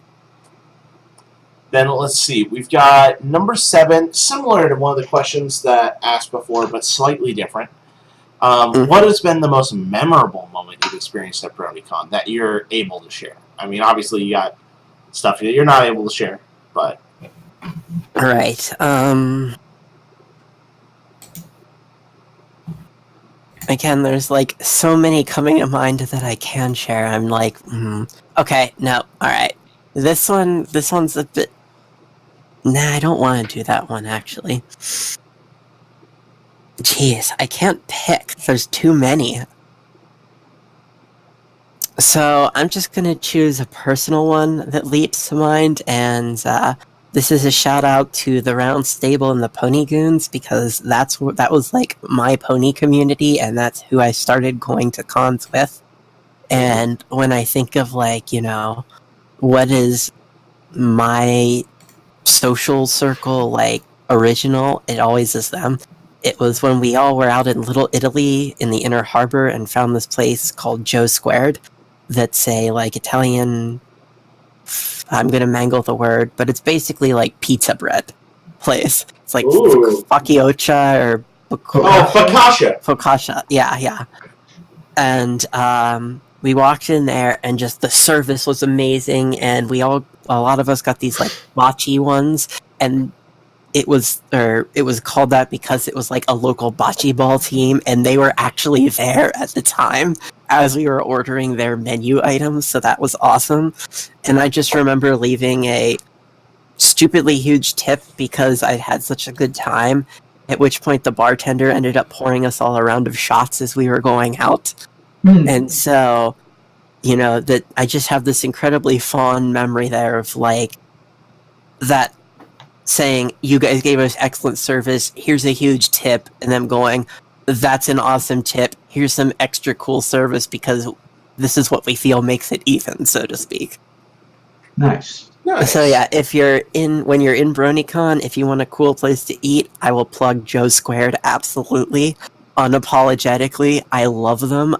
Then let's see. We've got number 7, similar to one of the questions that asked before, but slightly different. What has been the most memorable moment you've experienced at BronyCon that you're able to share? I mean, obviously you got stuff that you're not able to share, but All right. Again, there's like so many coming to mind that I can share. I'm like, okay, no, all right. This one's a bit. Nah, I don't want to do that one actually. Jeez, I can't pick. There's too many. So I'm just gonna choose a personal one that leaps to mind, and this is a shout out to the Round Stable and the Pony Goons because that was like my pony community, and that's who I started going to cons with. And when I think of what is my social circle like original, it always is them. It was when we all were out in Little Italy in the Inner Harbor and found this place called Joe Squared that's a like Italian, I'm gonna mangle the word, but it's basically like pizza bread place. It's like Ooh. Faciocha or Focaccia. yeah. And we walked in there and just the service was amazing, and a lot of us got these like bocce ones, and it was called that because it was like a local bocce ball team, and they were actually there at the time as we were ordering their menu items, so that was awesome. And I just remember leaving a stupidly huge tip because I'd had such a good time, at which point the bartender ended up pouring us all a round of shots as we were going out. And so, that I just have this incredibly fond memory there of like that saying, you guys gave us excellent service, here's a huge tip, and them going, that's an awesome tip, here's some extra cool service because this is what we feel makes it even, so to speak. Nice. So yeah, when you're in BronyCon, if you want a cool place to eat, I will plug Joe Squared absolutely, unapologetically. I love them.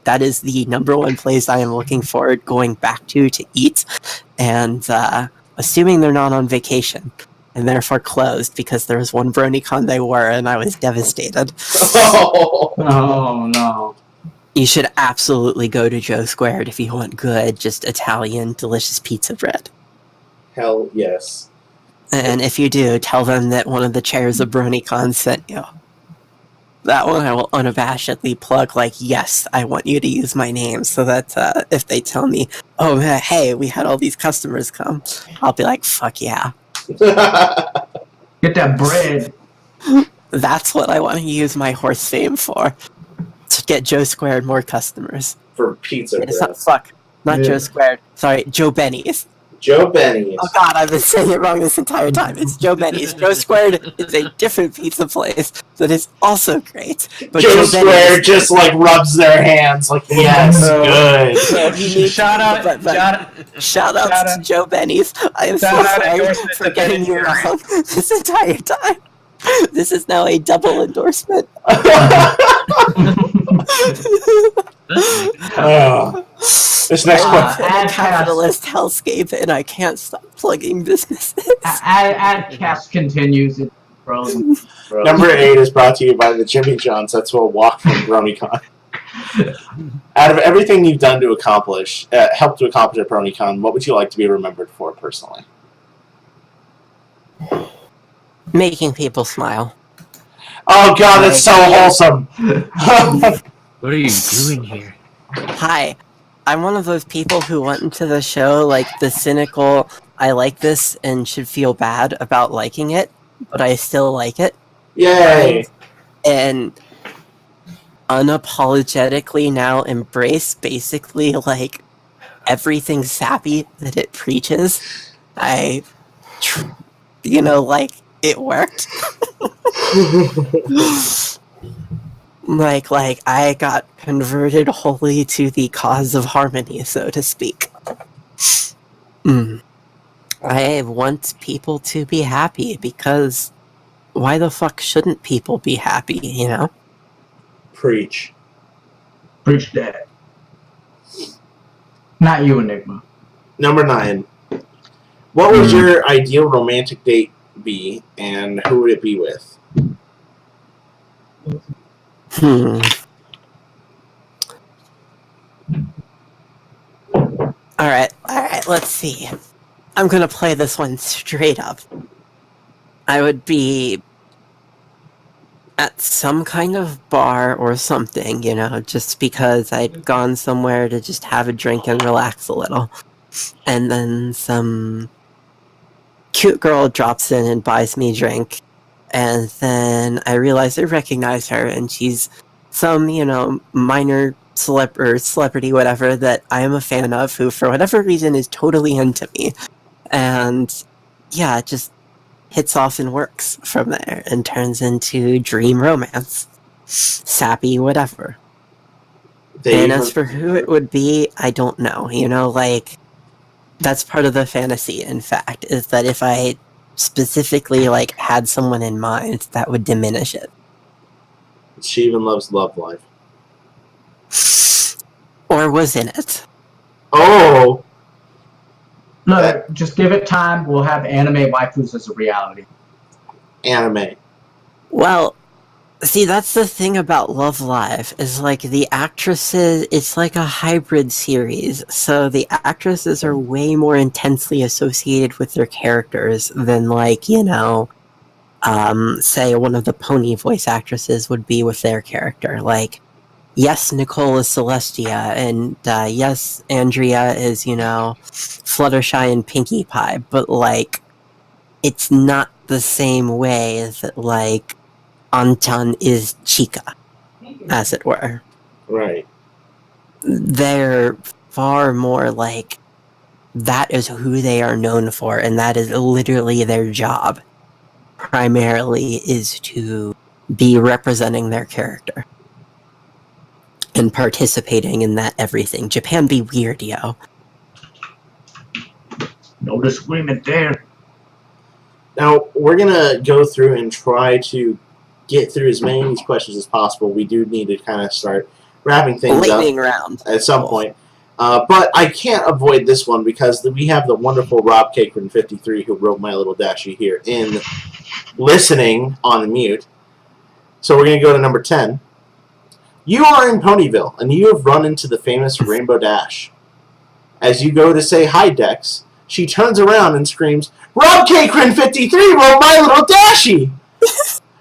That is the number one place I am looking forward going back to eat, and assuming they're not on vacation and therefore closed, because there was one BronyCon they were, and I was devastated. Oh no. You should absolutely go to Joe Squared if you want good, just Italian, delicious pizza bread. Hell yes. And if you do, tell them that one of the chairs of BronyCon sent you. That one I will unabashedly plug, like, yes, I want you to use my name, so that if they tell me, oh, hey, we had all these customers come, I'll be like, fuck yeah. Get that bread. That's what I want to use my horse fame for. To get Joe Squared more customers. For pizza It's bread. not Joe Squared. Sorry, Joe Benny's. Joe Benny's. Oh god, I've been saying it wrong this entire time. It's Joe Benny's. Joe Squared is a different pizza place that is also great. But Joe Square just like rubs their hands like, yes, good. So Shout out to Joe Benny's. I am so Shout out sorry endorsement for to getting you Benny's. wrong this entire time. This is now a double endorsement. This next one. I'm a capitalist hellscape, and I can't stop plugging businesses. As cast continues, it's Bros. Number 8 is brought to you by the Jimmy John's. That's a walk from BronyCon. Out of everything you've done to accomplish, help to accomplish at BronyCon, what would you like to be remembered for personally? Making people smile. Oh God, that's so wholesome. What are you doing here? Hi, I'm one of those people who went into the show like the cynical, I like this and should feel bad about liking it, but I still like it. Yay! And unapologetically now embrace basically like everything sappy that it preaches. Like it worked. like I got converted wholly to the cause of harmony, so to speak. I want people to be happy because why the fuck shouldn't people be happy, you know? Preach. Preach that. Not you, Enigma. Number 9. What would your ideal romantic date be, and who would it be with? Alright, let's see. I'm gonna play this one straight up. I would be at some kind of bar or something, you know, just because I'd gone somewhere to just have a drink and relax a little. And then some cute girl drops in and buys me a drink. And then I realize I recognize her, and she's some, you know, minor celebrity, whatever, that I am a fan of, who for whatever reason is totally into me. And yeah, it just hits off and works from there and turns into dream romance. Sappy, whatever. And as for who it would be, I don't know. You know, like, that's part of the fantasy, in fact, is that if I specifically, like, had someone in mind, that would diminish it. She even loves Love Life. Or was in it. Oh! Look, just give it time. We'll have anime waifus as a reality. Anime. Well, see, that's the thing about Love Live, is like the actresses, it's like a hybrid series, so the actresses are way more intensely associated with their characters than, like, you know, say one of the pony voice actresses would be with their character. Like, yes, Nicole is Celestia, and yes, Andrea is, you know, Fluttershy and Pinkie Pie, but, like, it's not the same way that, like, Anton is Chica, as it were. Right. They're far more like, that is who they are known for, and that is literally their job. Primarily is to be representing their character. And participating in that everything. Japan be weird, yo. No disagreement there. Now, we're going to go through and try to get through as many of these questions as possible. We do need to kind of start wrapping things Lightning up round. at some point. But I can't avoid this one because we have the wonderful Rob Cakerin 53 who wrote My Little Dashie here in listening on mute. So we're going to go to number 10. You are in Ponyville, and you have run into the famous Rainbow Dash. As you go to say hi, Dex, she turns around and screams, Rob Cakerin 53 wrote My Little Dashie!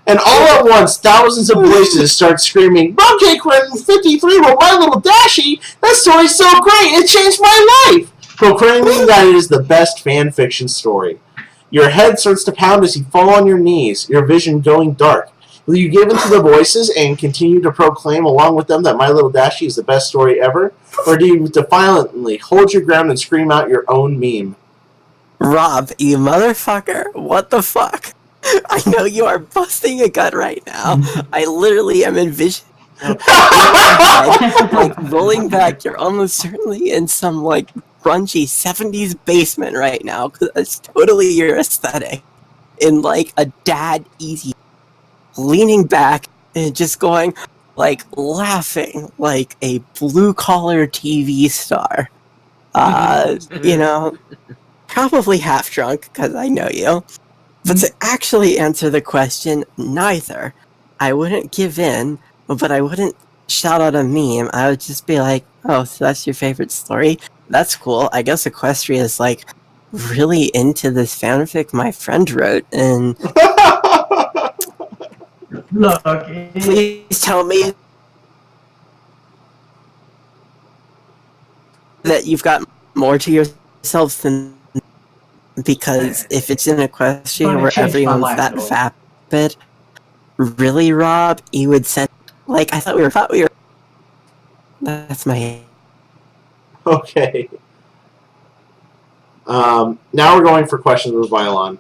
And all at once, thousands of voices start screaming, Rob Cakerin 53 wrote My Little Dashie! That story's so great, it changed my life! Proclaiming that it is the best fan fiction story. Your head starts to pound as you fall on your knees, your vision going dark. Will you give in to the voices and continue to proclaim along with them that My Little Dashie is the best story ever? Or do you defiantly hold your ground and scream out your own meme? Rob, you motherfucker, what the fuck? I know you are busting a gut right now. I literally am envisioning like rolling back. You're almost certainly in some like grungy 70s basement right now, because that's totally your aesthetic. In like a dad easy, leaning back and just going, like, laughing like a blue-collar TV star. You know, probably half drunk, because I know you. But to actually answer the question, neither. I wouldn't give in, but I wouldn't shout out a meme. I would just be like, oh, so that's your favorite story? That's cool. I guess Equestria is, like, really into this fanfic my friend wrote, and Look, please tell me that you've got more to yourselves than, because if it's in Equestria Gonna where change my everyone's life, that though. vapid, really, Rob? You would send, like, I thought we were. That's my. Okay. Now we're going for questions with Violon.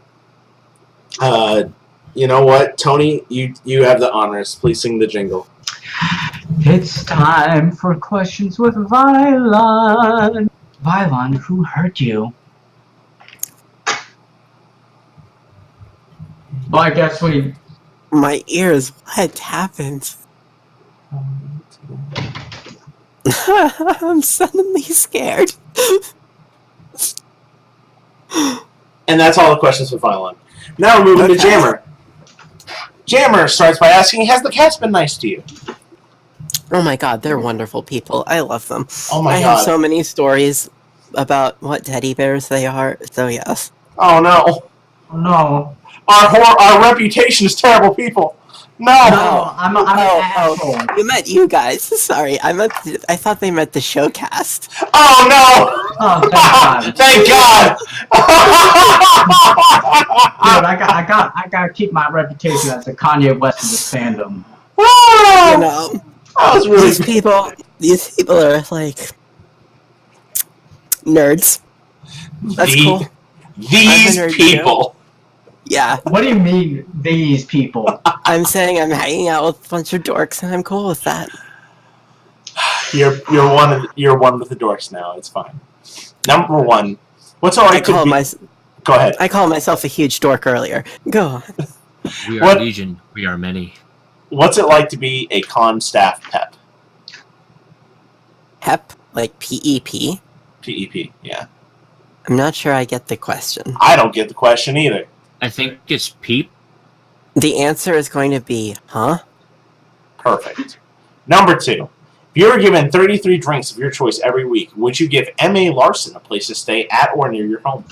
You know what, Tony? You have the honors. Please sing the jingle. It's time for questions with Vylon. Vylon, who hurt you? Well, I guess we. My ears. What happened? I'm suddenly scared. And that's all the questions with Violon. Now we're moving to Okay. Jammer. Jammer starts by asking, has the cats been nice to you? Oh my god, they're wonderful people. I love them. Oh my I god. have so many stories about what teddy bears they are, so yes. Oh no. No. Our reputation is terrible people. No. No, I'm an asshole. You meant you guys. Sorry, I thought they meant the showcast. Oh no. Oh, thank God. Thank God. Dude, I gotta keep my reputation as the Kanye West of this fandom. Oh, You know, that was really these people are like nerds. That's cool. These I'm a nerd, people. Yeah, What do you mean, these people? I'm saying I'm hanging out with a bunch of dorks, and I'm cool with that. You're one with the dorks now. It's fine. Number one. What's all right? Go ahead. I called myself a huge dork earlier. Go on. We are What- legion. We are many. What's it like to be a con staff pep? Pep, like PEP. PEP. Yeah. I'm not sure I get the question. I don't get the question either. I think it's Peep. The answer is going to be, huh? Perfect. Number two. If you were given 33 drinks of your choice every week, would you give M.A. Larson a place to stay at or near your home?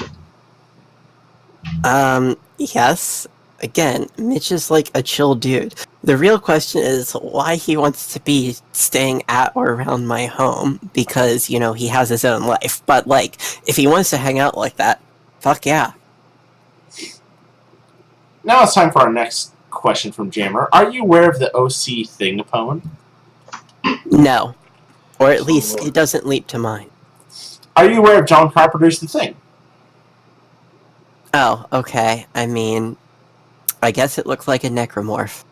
Yes. Again, Mitch is like a chill dude. The real question is why he wants to be staying at or around my home, because, you know, he has his own life. But, like, if he wants to hang out like that, fuck yeah. Now it's time for our next question from Jammer. Are you aware of the OC Thingapone? No. Or at least it doesn't leap to mind. Are you aware of John Carpenter's The Thing? Oh, okay. I mean, I guess it looks like a necromorph.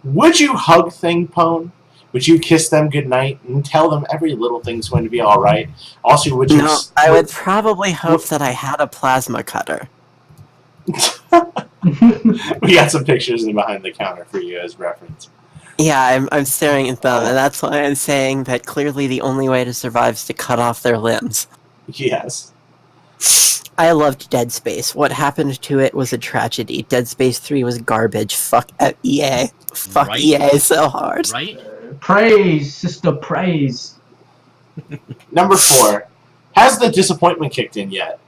Would you hug Thingpone? Would you kiss them goodnight and tell them every little thing's going to be alright? Also, would you... No, I would probably hope that I had a plasma cutter. We got some pictures in behind the counter for you as reference. Yeah, I'm staring at them, and that's why I'm saying that clearly the only way to survive is to cut off their limbs. Yes. I loved Dead Space. What happened to it was a tragedy. Dead Space 3 was garbage. Fuck EA. Fuck Right. EA so hard. Right? Praise, sister, praise. Number 4. Has the disappointment kicked in yet?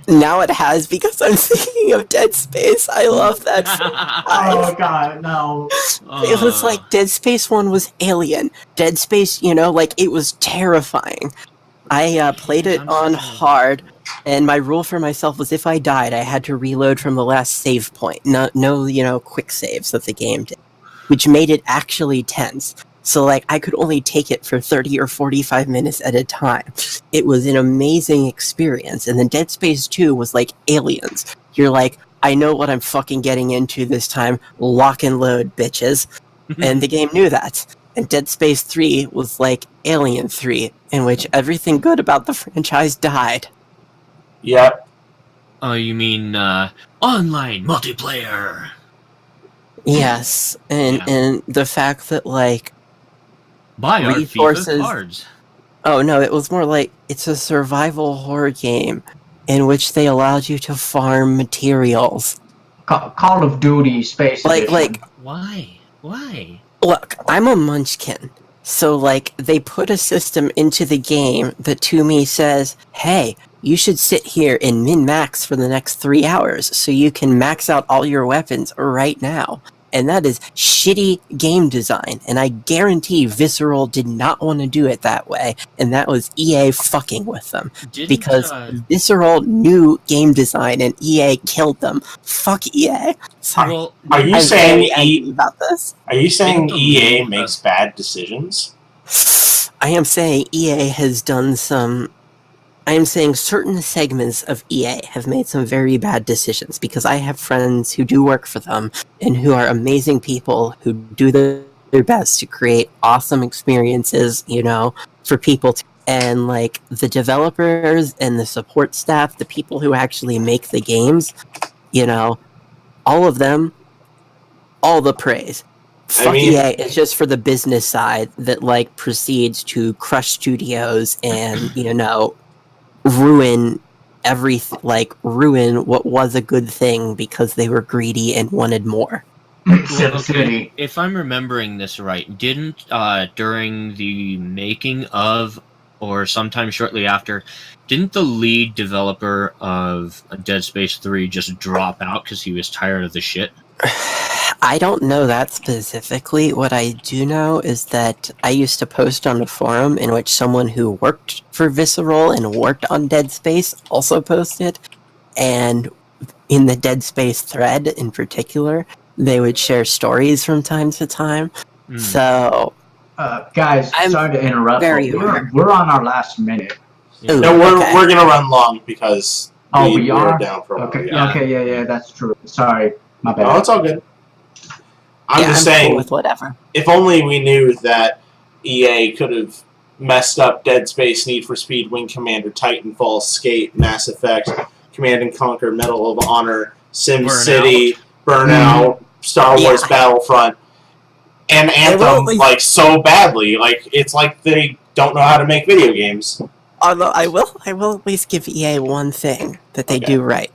Now it has, because I'm thinking of Dead Space. I love that Oh God, no. It was like Dead Space 1 was Alien. Dead Space, you know, like, it was terrifying. I played it on hard, and my rule for myself was if I died, I had to reload from the last save point. No, you know, quick saves that the game did, which made it actually tense. So, like, I could only take it for 30 or 45 minutes at a time. It was an amazing experience. And then Dead Space 2 was like Aliens. You're like, I know what I'm fucking getting into this time. Lock and load, bitches. And the game knew that. And Dead Space 3 was like Alien 3, in which everything good about the franchise died. Yep. Oh, you mean online multiplayer? Yes, and the fact that, like, Buy our FIFA resources- cards. oh no, it was more like it's a survival horror game in which they allowed you to farm materials. Call of Duty Space Edition. Like, Why? look, I'm a munchkin. So, like, they put a system into the game that to me says, hey, you should sit here and min-max for the next 3 hours so you can max out all your weapons right now. And that is shitty game design. And I guarantee Visceral did not want to do it that way. And that was EA fucking with them. Because Visceral knew game design and EA killed them. Fuck EA. Sorry. Well, Are you I'm saying very angry about this. Are you saying Didn't the EA lead- makes bad decisions? I am saying EA has done some... I am saying certain segments of EA have made some very bad decisions because I have friends who do work for them and who are amazing people who do their best to create awesome experiences, you know, for people. And, like, the developers and the support staff, the people who actually make the games, you know, all of them, all the praise. Fuck EA is just for the business side that, like, proceeds to crush studios and, you know, ruin what was a good thing because they were greedy and wanted more. City. If I'm remembering this right, didn't during the making of, or sometime shortly after, didn't the lead developer of Dead Space 3 just drop out because he was tired of the shit? I don't know that specifically. What I do know is that I used to post on a forum in which someone who worked for Visceral and worked on Dead Space also posted, and in the Dead Space thread in particular, they would share stories from time to time. So, Guys, I'm sorry to interrupt. very But aware. we're on our last minute. Ooh, No, we're okay. gonna run long because We we're are? down for a while. Okay, Yeah. okay, yeah, that's true. Sorry, my bad. No, it's all good. I'm just cool saying, with whatever. if only we knew that EA could have messed up Dead Space, Need for Speed, Wing Commander, Titanfall, Skate, Mass Effect, Command and Conquer, Medal of Honor, SimCity, Burnout, Star Wars Battlefront, and Anthem, like, so badly. Like, it's like they don't know how to make video games. Although I will at least give EA one thing that they Okay. do right.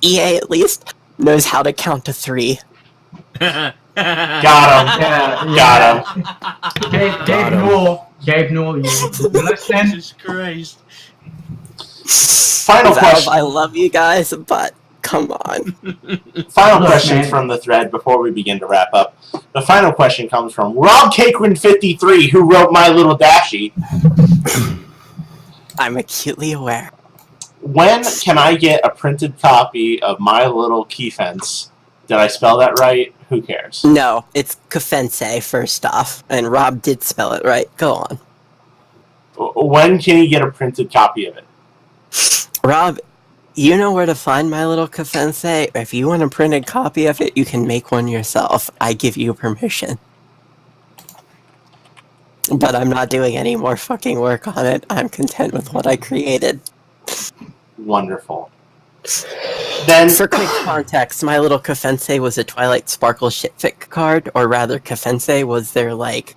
EA at least knows how to count to 3. Got him. Yeah. Got Gabe Newell, you listen? Jesus Christ. Final Valve, question. I love you guys, but come on. Final Look, question man. from the thread before we begin to wrap up. The final question comes from Rob Cakerin53, who wrote My Little Dashie. I'm acutely aware. When can I get a printed copy of My Little Key Fence? Did I spell that right? Who cares? No, it's Kafense, first off, and Rob did spell it right. Go on. When can you get a printed copy of it? Rob, you know where to find My Little Kafense. If you want a printed copy of it, you can make one yourself. I give you permission. But I'm not doing any more fucking work on it. I'm content with what I created. Wonderful. Then, For quick context, My Little Kafense was a Twilight Sparkle shitfic card, or rather, Kafense was their, like,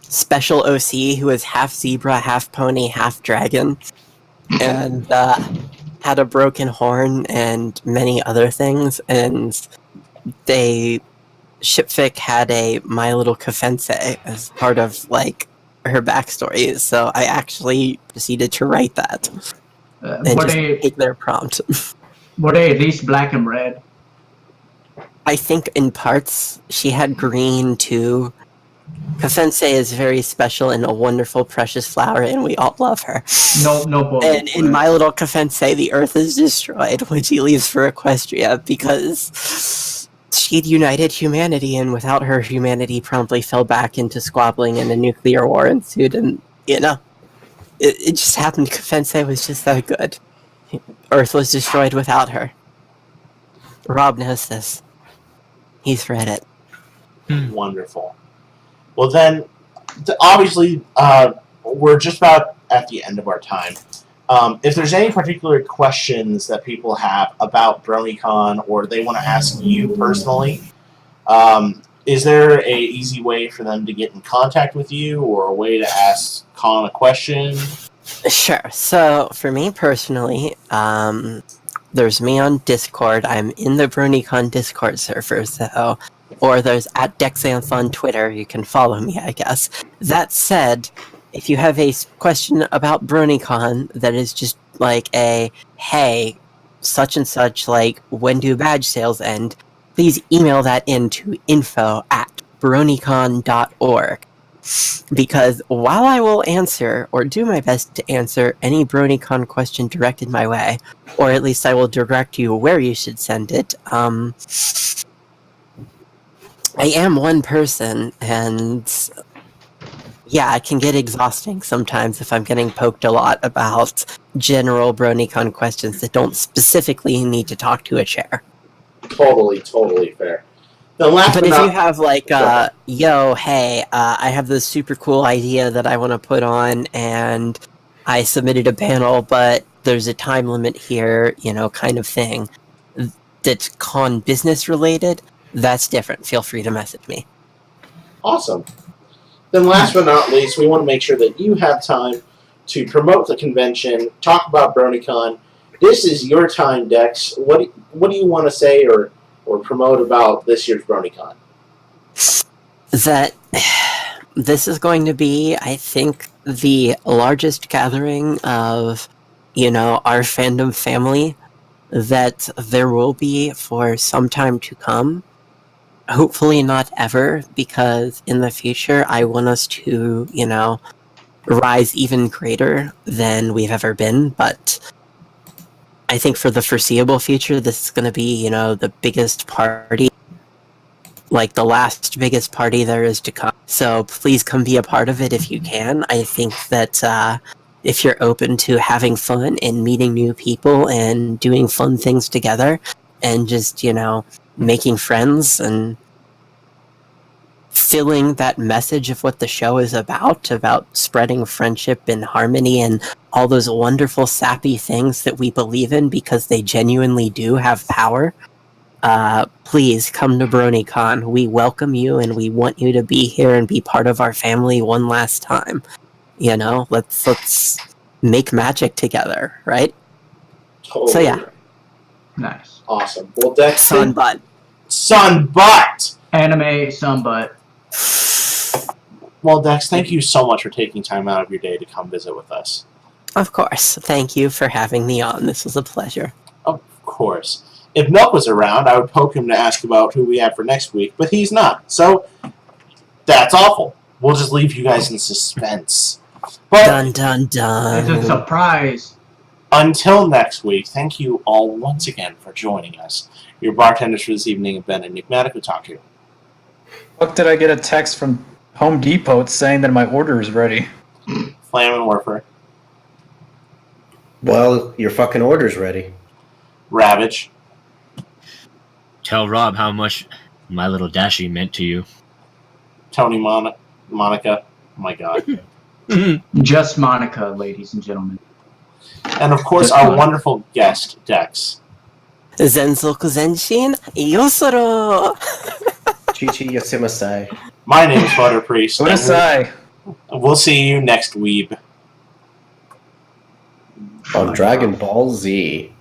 special OC who was half zebra, half pony, half dragon, and had a broken horn and many other things, and shipfic had a My Little Kafense as part of, like, her backstory, so I actually proceeded to write that, and Were just they take their prompt. at least black and red? I think in parts she had green too. Kafense is very special and a wonderful, precious flower, and we all love her. No bullets. And in My Little Kafense, the Earth is destroyed when she leaves for Equestria because she'd united humanity, and without her, humanity promptly fell back into squabbling, and a nuclear war ensued. And you know, it just happened. Kafense was just that good. Earth was destroyed without her. Rob knows this. He's read it. wonderful. Well, then, obviously, we're just about at the end of our time. If there's any particular questions that people have about BronyCon or they want to ask you personally, is there a easy way for them to get in contact with you or a way to ask Con a question? Sure. So, for me personally, there's me on Discord. I'm in the BronyCon Discord server, so, or there's at Dexanth on Twitter. You can follow me, I guess. That said, if you have a question about BronyCon that is just like a, hey, such and such, like, when do badge sales end? Please email that in to info@bronycon.org. Because while I will answer, or do my best to answer, any BronyCon question directed my way, or at least I will direct you where you should send it, I am one person, and yeah, it can get exhausting sometimes if I'm getting poked a lot about general BronyCon questions that don't specifically need to talk to a chair. Totally fair. The last But but if not you have like, Go ahead. yo, hey, I have this super cool idea that I want to put on, and I submitted a panel, but there's a time limit here, kind of thing, that's con business related, that's different. Feel free to message me. Awesome. Then last but not least, we want to make sure that you have time to promote the convention, talk about BronyCon. This is your time, Dex. What do you want to say or promote about this year's BronyCon? That this is going to be, I think, the largest gathering of, our fandom family that there will be for some time to come. Hopefully not ever, because in the future I want us to, rise even greater than we've ever been, but I think for the foreseeable future, this is going to be, the biggest party, like the last biggest party there is to come. So please come be a part of it if you can. I think that if you're open to having fun and meeting new people and doing fun things together and just, making friends and filling that message of what the show is about spreading friendship and harmony and all those wonderful sappy things that we believe in because they genuinely do have power, please come to BronyCon. We welcome you and we want you to be here and be part of our family one last time. Let's make magic together, right? Totally. So yeah. Nice. Awesome. Well, Dex, Sunbutt. Sunbutt! Anime Sunbutt. Well, Dex, thank you so much for taking time out of your day to come visit with us. Of course. Thank you for having me on. This was a pleasure. Of course. If Milk was around, I would poke him to ask about who we have for next week, but he's not. So, that's awful. We'll just leave you guys in suspense. But Dun dun dun. It's a surprise. until next week, thank you all once again for joining us. Your bartenders for this evening have been Enigmatic Otaku. Look, did I get a text from Home Depot saying that my order is ready? Flam and Warfer. Well, your fucking order's ready. Ravage. Tell Rob how much My Little Dashie meant to you. Tony Monica. Oh my god. Just Monica, ladies and gentlemen. And of course, Just our Monica. wonderful guest, Dex. Zensoku Zenshin Yosoro. Chichi Yosimasai. My name is Butter Priest. What a sigh. We'll see you next weeb. On Dragon Ball Z.